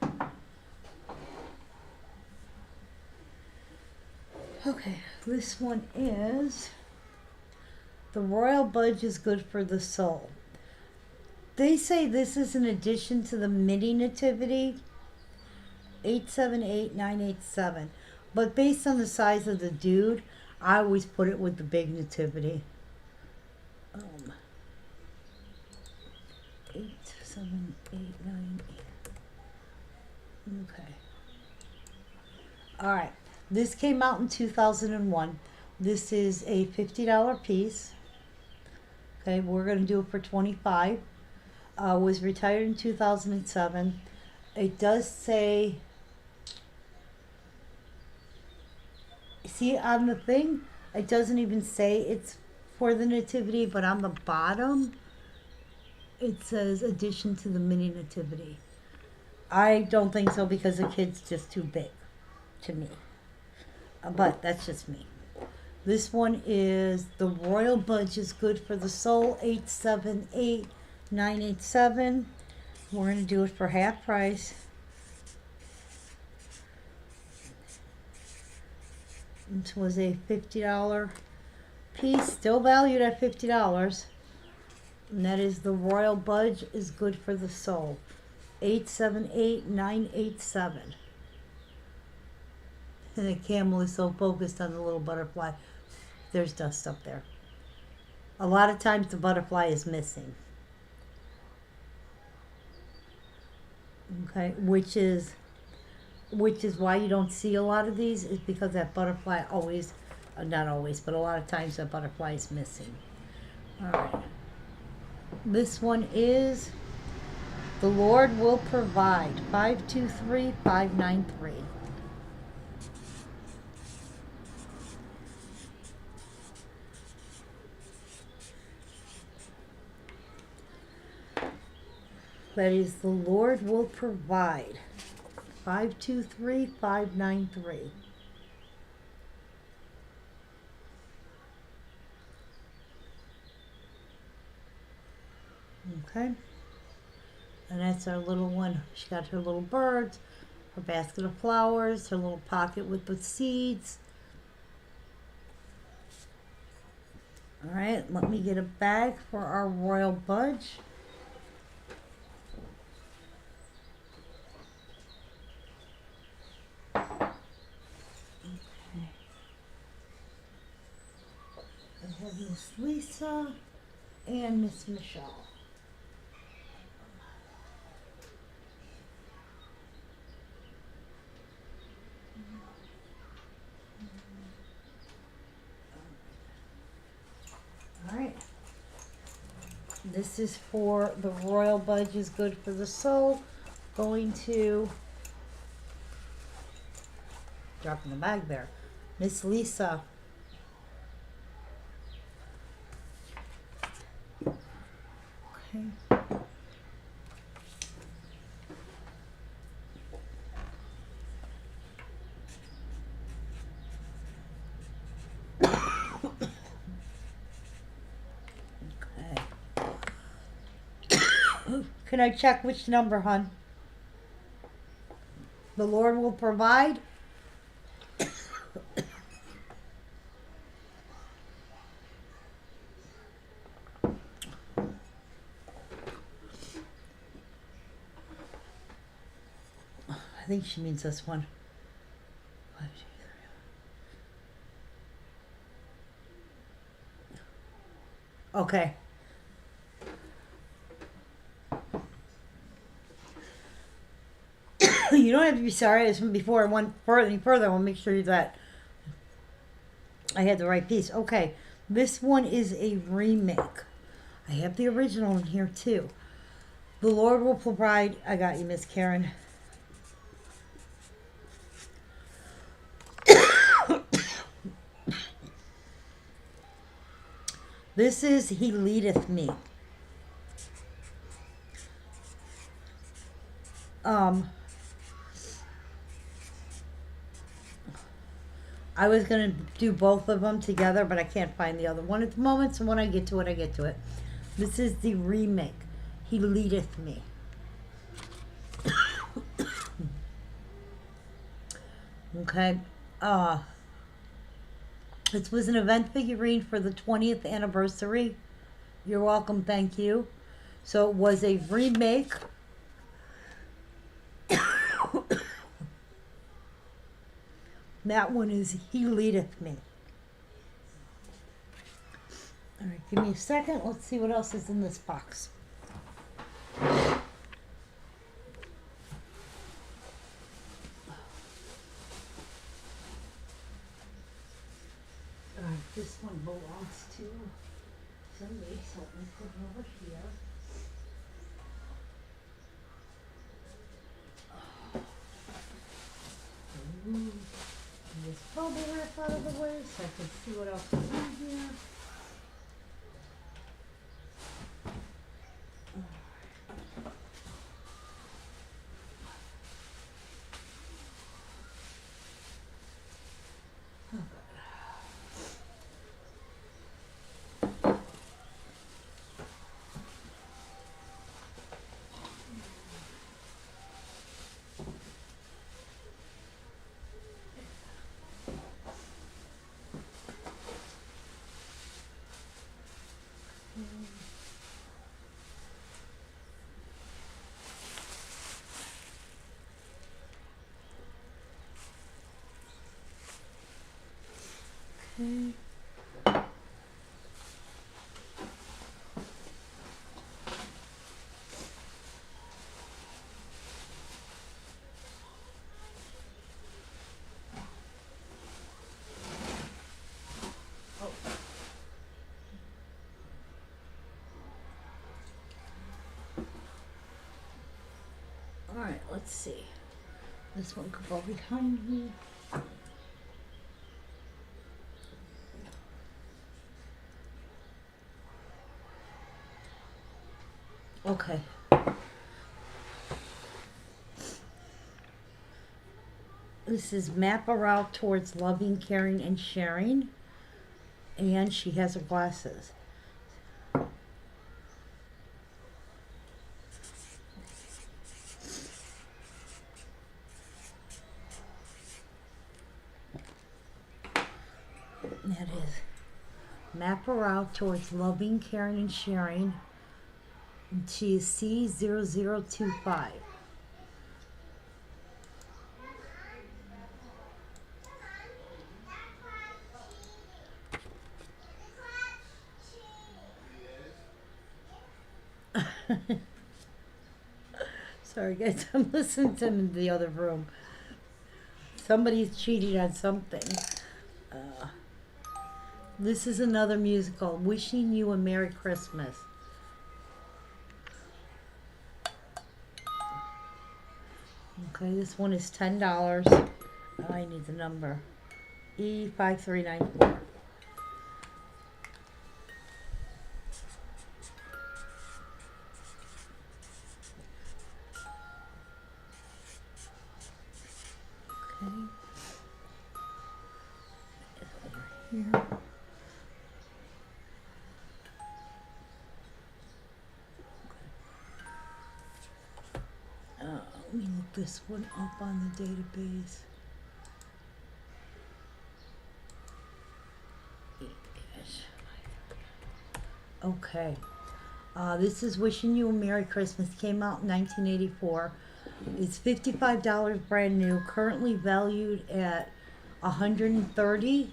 Speaker 1: Okay, this one is The Royal Budge is Good for the Soul. They say this is an addition to the mini nativity, 878987. But based on the size of the dude, I always put it with the big nativity. 87898. Okay. All right. This came out in 2001. This is a $50 piece. Okay, we're going to do it for $25. Was retired in 2007. It does say, see on the thing, it doesn't even say it's for the nativity, but on the bottom, it says addition to the mini nativity. I don't think so because the kid's just too big to me. But that's just me. This one is The Royal Budge is Good for the Soul, 878987. We're going to do it for half price. This was a $50 piece, still valued at $50. And that is The Royal Budge is Good for the Soul, 878987. And the camel is so focused on the little butterfly. There's dust up there. A lot of times the butterfly is missing. Okay, which is why you don't see a lot of these, is because that butterfly always, not always, but a lot of times that butterfly is missing. All right. This one is the Lord will provide. 523593. That is the Lord will provide. 523593. Okay. And that's our little one. She got her little birds, her basket of flowers, her little pocket with the seeds. All right, let me get a bag for our royal budge. Okay. I have Miss Lisa and Miss Michelle. All right. This is for the royal budge is good for the soul. Going to dropping the bag there. Miss Lisa. Okay. Can I check which number, hon? The Lord will provide. I think she means this one. 5, 2, 3. Okay. You don't have to be sorry. This one before I went any further. I want to make sure that I had the right piece. Okay. This one is a remake. I have the original in here too. The Lord will provide. I got you, Miss Karen. This is He Leadeth Me. I was going to do both of them together, but I can't find the other one at the moment, so when I get to it, I get to it. This is the remake. He Leadeth Me. Okay. This was an event figurine for the 20th anniversary. You're welcome, thank you. So it was a remake. That one is He Leadeth Me. All right, give me a second. Let's see what else is in this box. All right, this one belongs to somebody, so let me put it over here. This bubble wrap out of the way so I can see what else is in here. let's see. This one could go behind me. Okay. This is map a route towards loving, caring, and sharing. And she has her glasses. That is map a route towards loving, caring, and sharing. And she is C0025. Sorry guys, I'm listening to him in the other room. Somebody's cheating on something. This is another musical, Wishing You a Merry Christmas. Okay, this one is $10. I need the number. E5394. Okay. Here. Let me look this one up on the database. Okay. This is Wishing You a Merry Christmas. Came out in 1984. It's $55 brand new. Currently valued at $130.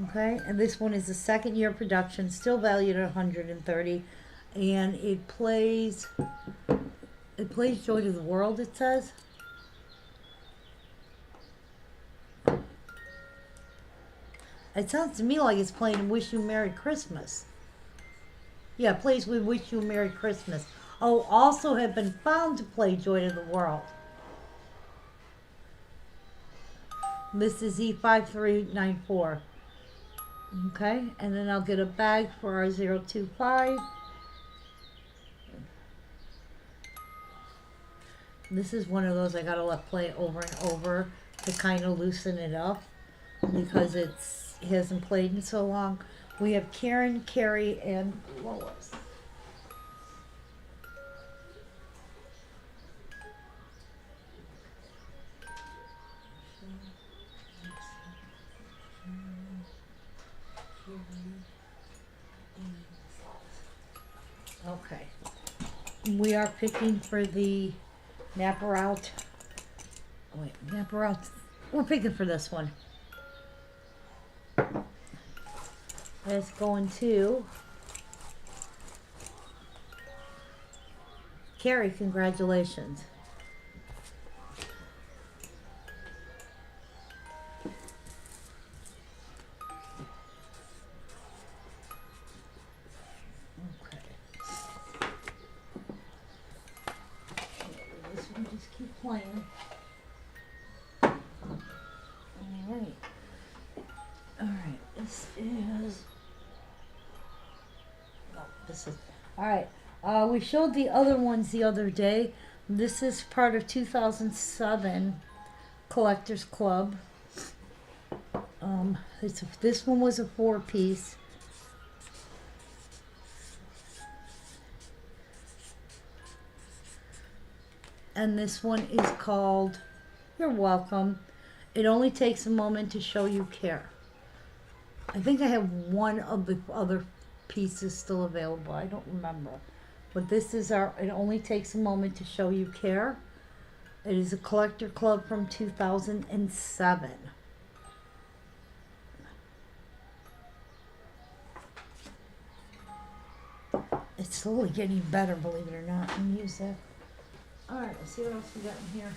Speaker 1: Okay, and this one is a second year production, still valued at $130, and it plays Joy to the World, it says. It sounds to me like it's playing Wish You a Merry Christmas. Yeah, it plays We Wish You a Merry Christmas. Oh, also have been found to play Joy to the World. This is E5394. Okay, and then I'll get a bag for our 025. This is one of those I gotta let play over and over to kind of loosen it up because it hasn't played in so long. We have Karen, Carrie, and Lois. Okay. We are picking for the Napa route. Wait, Napa route. We're picking for this one. That's going to Carrie. Congratulations. Keep playing. Alright. Alright, this is... Oh, this is... Alright, we showed the other ones the other day. This is part of 2007 Collectors Club. This one was a 4-piece. And this one is called You're Welcome. It only takes a moment to show you care. I think I have one of the other pieces still available. I don't remember. But this is It only takes a moment to show you care. It is a collector club from 2007. It's slowly getting better, believe it or not. Let me use that. Alright, let's see what else we got in here.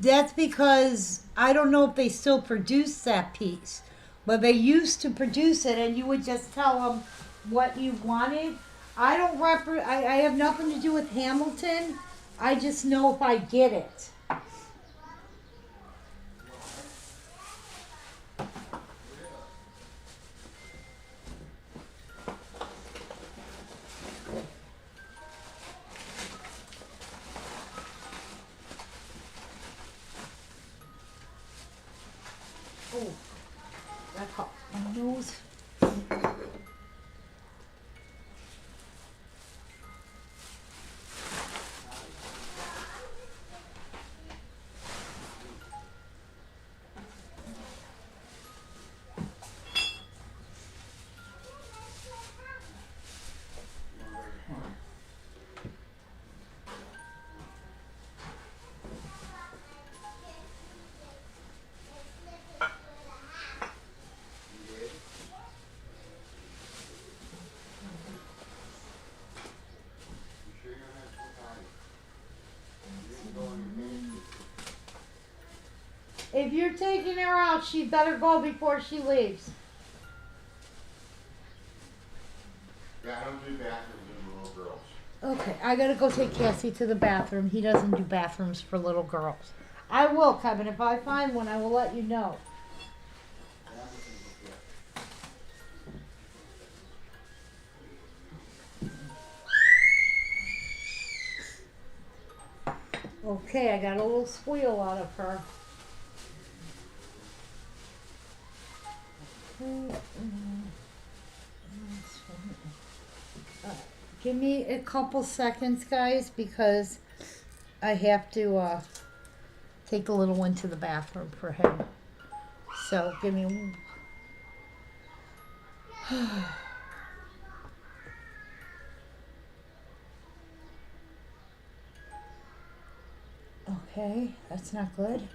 Speaker 1: That's because I don't know if they still produce that piece, but they used to produce it, and you would just tell them what you wanted. I have nothing to do with Hamilton. I just know if I get it. Oh, that caught my nose. If you're taking her out, she better go before she leaves.
Speaker 2: Yeah, I don't do bathrooms in little girls.
Speaker 1: Okay, I gotta go take Cassie to the bathroom. He doesn't do bathrooms for little girls. I will, Kevin. If I find one, I will let you know. Okay, I got a little squeal out of her. Give me a couple seconds, guys, because I have to take the little one to the bathroom for him. So give me. Okay, that's not good.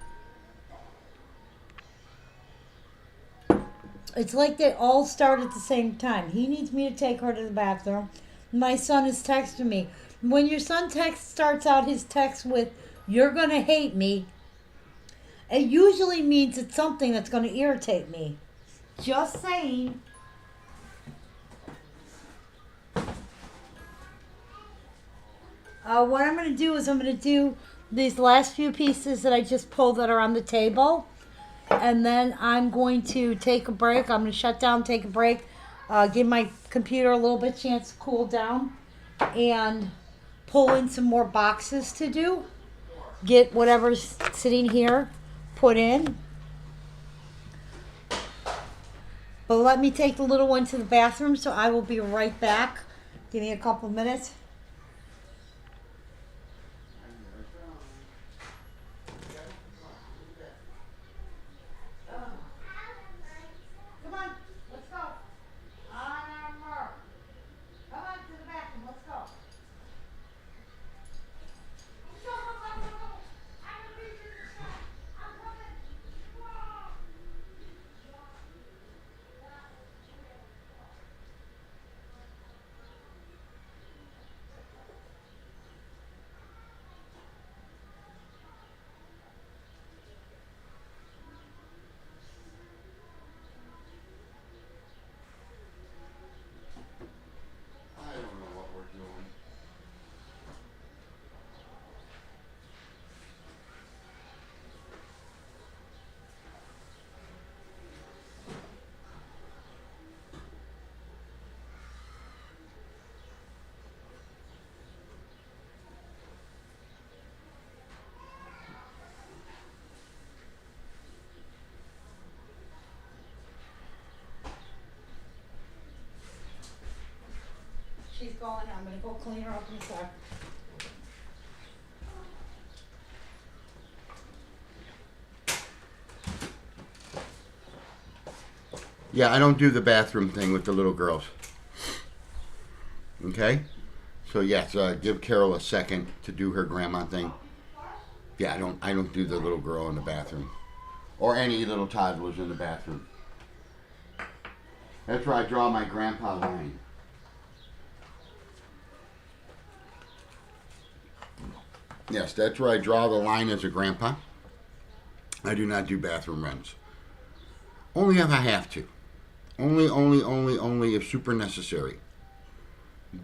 Speaker 1: It's like they all start at the same time. He needs me to take her to the bathroom. My son is texting me. When your son starts out his text with, "You're going to hate me," it usually means it's something that's going to irritate me. Just saying. What I'm going to do is I'm going to do these last few pieces that I just pulled that are on the table. And then I'm going to take a break. I'm going to shut down, take a break, give my computer a little bit chance to cool down, and pull in some more boxes to do. Get whatever's sitting here put in. But let me take the little one to the bathroom, so I will be right back. Give me a couple minutes. Come on, let's go. On our mark. Come on to the bathroom, let's go. Go, go, go, go, go. I'm gonna reach in the sky. I'm coming. Whoa.
Speaker 2: I don't know what we're doing.
Speaker 1: She's going. I'm gonna go clean her up in a sec.
Speaker 2: Yeah, I don't do the bathroom thing with the little girls. Okay? So yes, give Carol a second to do her grandma thing. Yeah, I don't do the little girl in the bathroom. Or any little toddlers in the bathroom. That's where I draw my grandpa line. Yes, that's where I draw the line as a grandpa. I do not do bathroom runs. Only if I have to. Only if super necessary.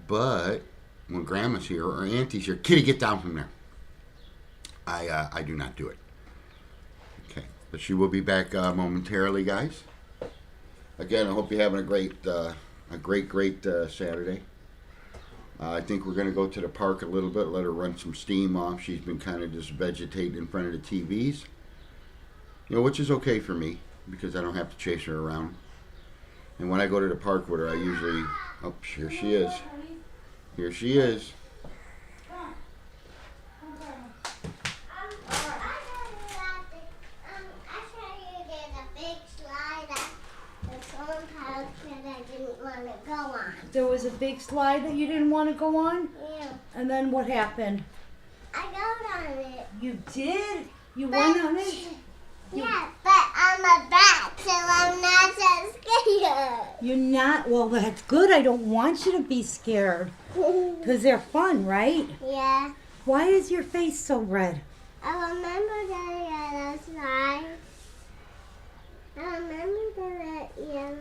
Speaker 2: But when Grandma's here or Auntie's here, Kitty, get down from there. I do not do it. Okay, but she will be back momentarily, guys. Again, I hope you're having a great Saturday. I think we're going to go to the park a little bit, let her run some steam off. She's been kind of just vegetating in front of the TVs, which is okay for me because I don't have to chase her around. And when I go to the park with her, I usually, oh, here she is. Here she is.
Speaker 1: There was a big slide that you didn't want to go on?
Speaker 4: Yeah.
Speaker 1: And then what happened?
Speaker 4: I got on it.
Speaker 1: You did? You went on it?
Speaker 4: Yeah, but I'm a bat, so I'm not so scared.
Speaker 1: You're not? Well, that's good. I don't want you to be scared. Because they're fun, right?
Speaker 4: Yeah.
Speaker 1: Why is your face so red?
Speaker 4: I remember the yellow slide. I remember the yellow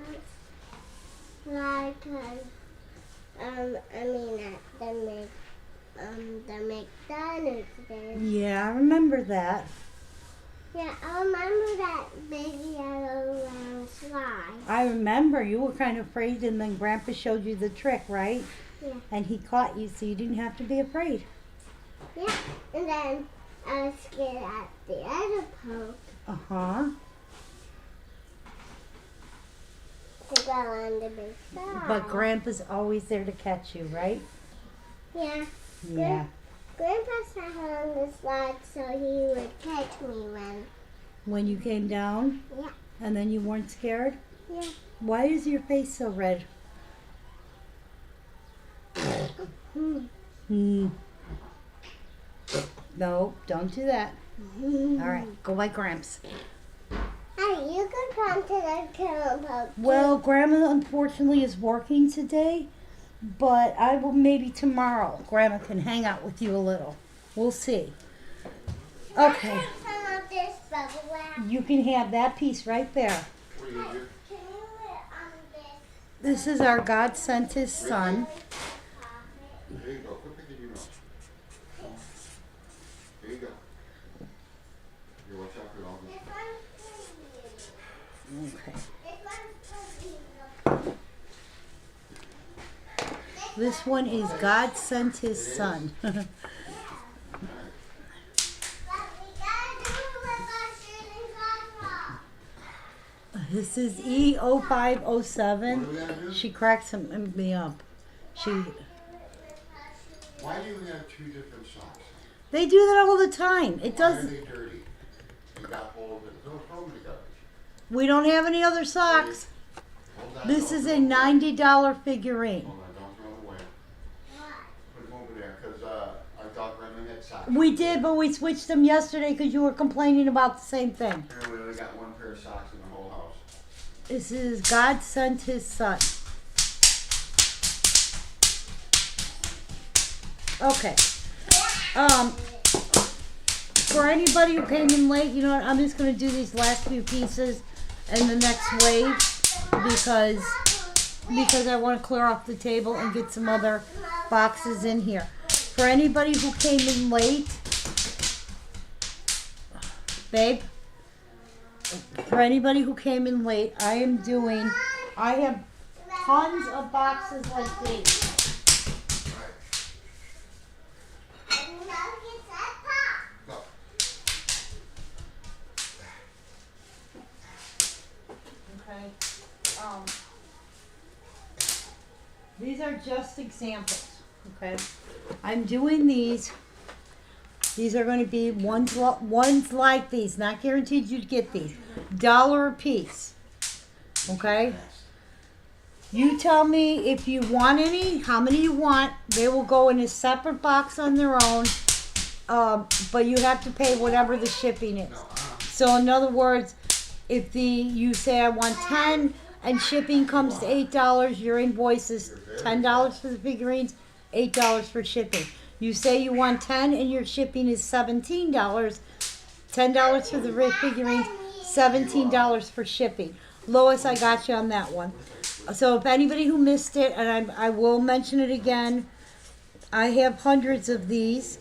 Speaker 4: slide because, the McDonald's did.
Speaker 1: Yeah, I remember that.
Speaker 4: Yeah, I remember that big yellow round slide.
Speaker 1: I remember you were kind of afraid, and then Grandpa showed you the trick, right?
Speaker 4: Yeah.
Speaker 1: And he caught you, so you didn't have to be afraid.
Speaker 4: Yeah, and then I was scared at the other post
Speaker 1: Uh-huh.
Speaker 4: to go on the big slide.
Speaker 1: But Grandpa's always there to catch you, right?
Speaker 4: Yeah.
Speaker 1: Yeah.
Speaker 4: Grandpa sat on the slide so he would catch me
Speaker 1: When you came down?
Speaker 4: Yeah.
Speaker 1: And then you weren't scared?
Speaker 4: Yeah.
Speaker 1: Why is your face so red? Hmm. No, don't do that. All right, go by Gramps.
Speaker 4: Hey, you can come to the killer poke.
Speaker 1: Well, Grandma unfortunately is working today, but I will maybe tomorrow. Grandma can hang out with you a little. We'll see. Okay,
Speaker 4: Some of this bubble wrap.
Speaker 1: you can have that piece right there.
Speaker 4: Can you put on this?
Speaker 1: This is our God sent his son.
Speaker 2: There you go. Quit picking your nose. There you go. Here, watch out for all this.
Speaker 1: Okay.
Speaker 4: This one's for you.
Speaker 1: This one is God sent his son.
Speaker 4: But we gotta do it with our shooting class.
Speaker 1: This is E0507.
Speaker 2: What do we gotta do?
Speaker 1: She cracks me up.
Speaker 2: Why do you have two different socks?
Speaker 1: They do that all the time. It
Speaker 2: Why are
Speaker 1: does.
Speaker 2: they dirty? You got holes in it. Don't throw them in the garbage.
Speaker 1: We don't have any other socks.
Speaker 2: Hold on,
Speaker 1: This
Speaker 2: don't
Speaker 1: is
Speaker 2: throw
Speaker 1: a
Speaker 2: them away.
Speaker 1: $90 figurine.
Speaker 2: Hold on, don't throw them away. Put them over there, because I thought Grandma had socks.
Speaker 1: We did, but we switched them yesterday because you were complaining about the same thing.
Speaker 2: Here, we only got one pair of socks in the whole house.
Speaker 1: This is God sent his son. Okay. For anybody who came in late, you know what? I'm just going to do these last few pieces and the next wave because I want to clear off the table and get some other boxes in here. For anybody who came in late, babe, for anybody who came in late, I have tons of boxes like these.
Speaker 2: Go.
Speaker 1: Okay. These are just examples. Okay. I'm doing these. These are going to be ones like these. Not guaranteed you'd get these. $1 a piece. Okay. You tell me if you want any, how many you want. They will go in a separate box on their own. But you have to pay whatever the shipping is. So in other words, if you say I want 10 and shipping comes to $8, your invoice is $10 for the figurines, $8 for shipping. You say you want 10 and your shipping is $17, $10 for the figurines, $17 for shipping. Lois, I got you on that one. So if anybody who missed it, and I will mention it again, I have hundreds of these.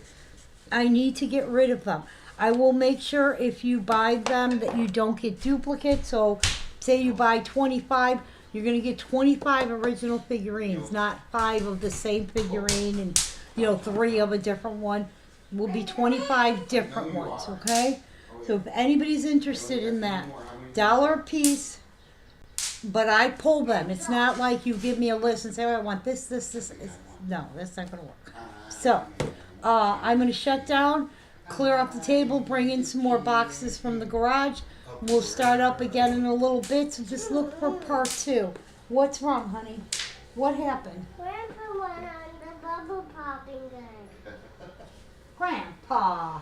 Speaker 1: I need to get rid of them. I will make sure if you buy them that you don't get duplicates. So say you buy 25, you're going to get 25 original figurines, not 5 of the same figurine and 3 of a different one. Will be 25 different ones, okay? So if anybody's interested in that, $1 a piece, but I pull them. It's not like you give me a list and say, oh, I want this. No, that's not going to work. So I'm going to shut down, clear up the table, bring in some more boxes from the garage. We'll start up again in a little bit, so just look for part 2. What's wrong, honey? What happened?
Speaker 4: Grandpa went on the bubble popping gun.
Speaker 1: Grandpa.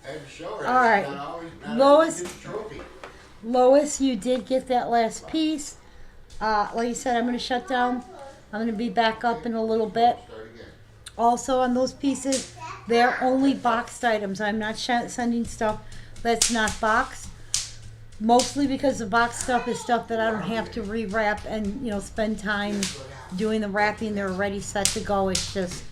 Speaker 2: I had to show her.
Speaker 1: All right.
Speaker 2: It's not always- not
Speaker 1: Lois.
Speaker 2: everybody gets a trophy.
Speaker 1: Lois, you did get that last piece. Like I said, I'm going to shut down. I'm going to be back up in a little bit.
Speaker 2: Start again.
Speaker 1: Also, on those pieces, they're only boxed items. I'm not sending stuff that's not boxed. Mostly because the boxed stuff is stuff that I don't have to rewrap and spend time doing the wrapping. They're already set to go. It's just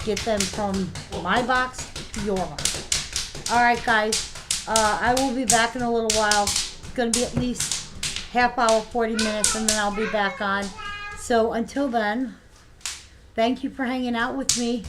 Speaker 1: get them from my box to your box. All right, guys. I will be back in a little while. It's going to be at least half hour, 40 minutes, and then I'll be back on. So until then, thank you for hanging out with me.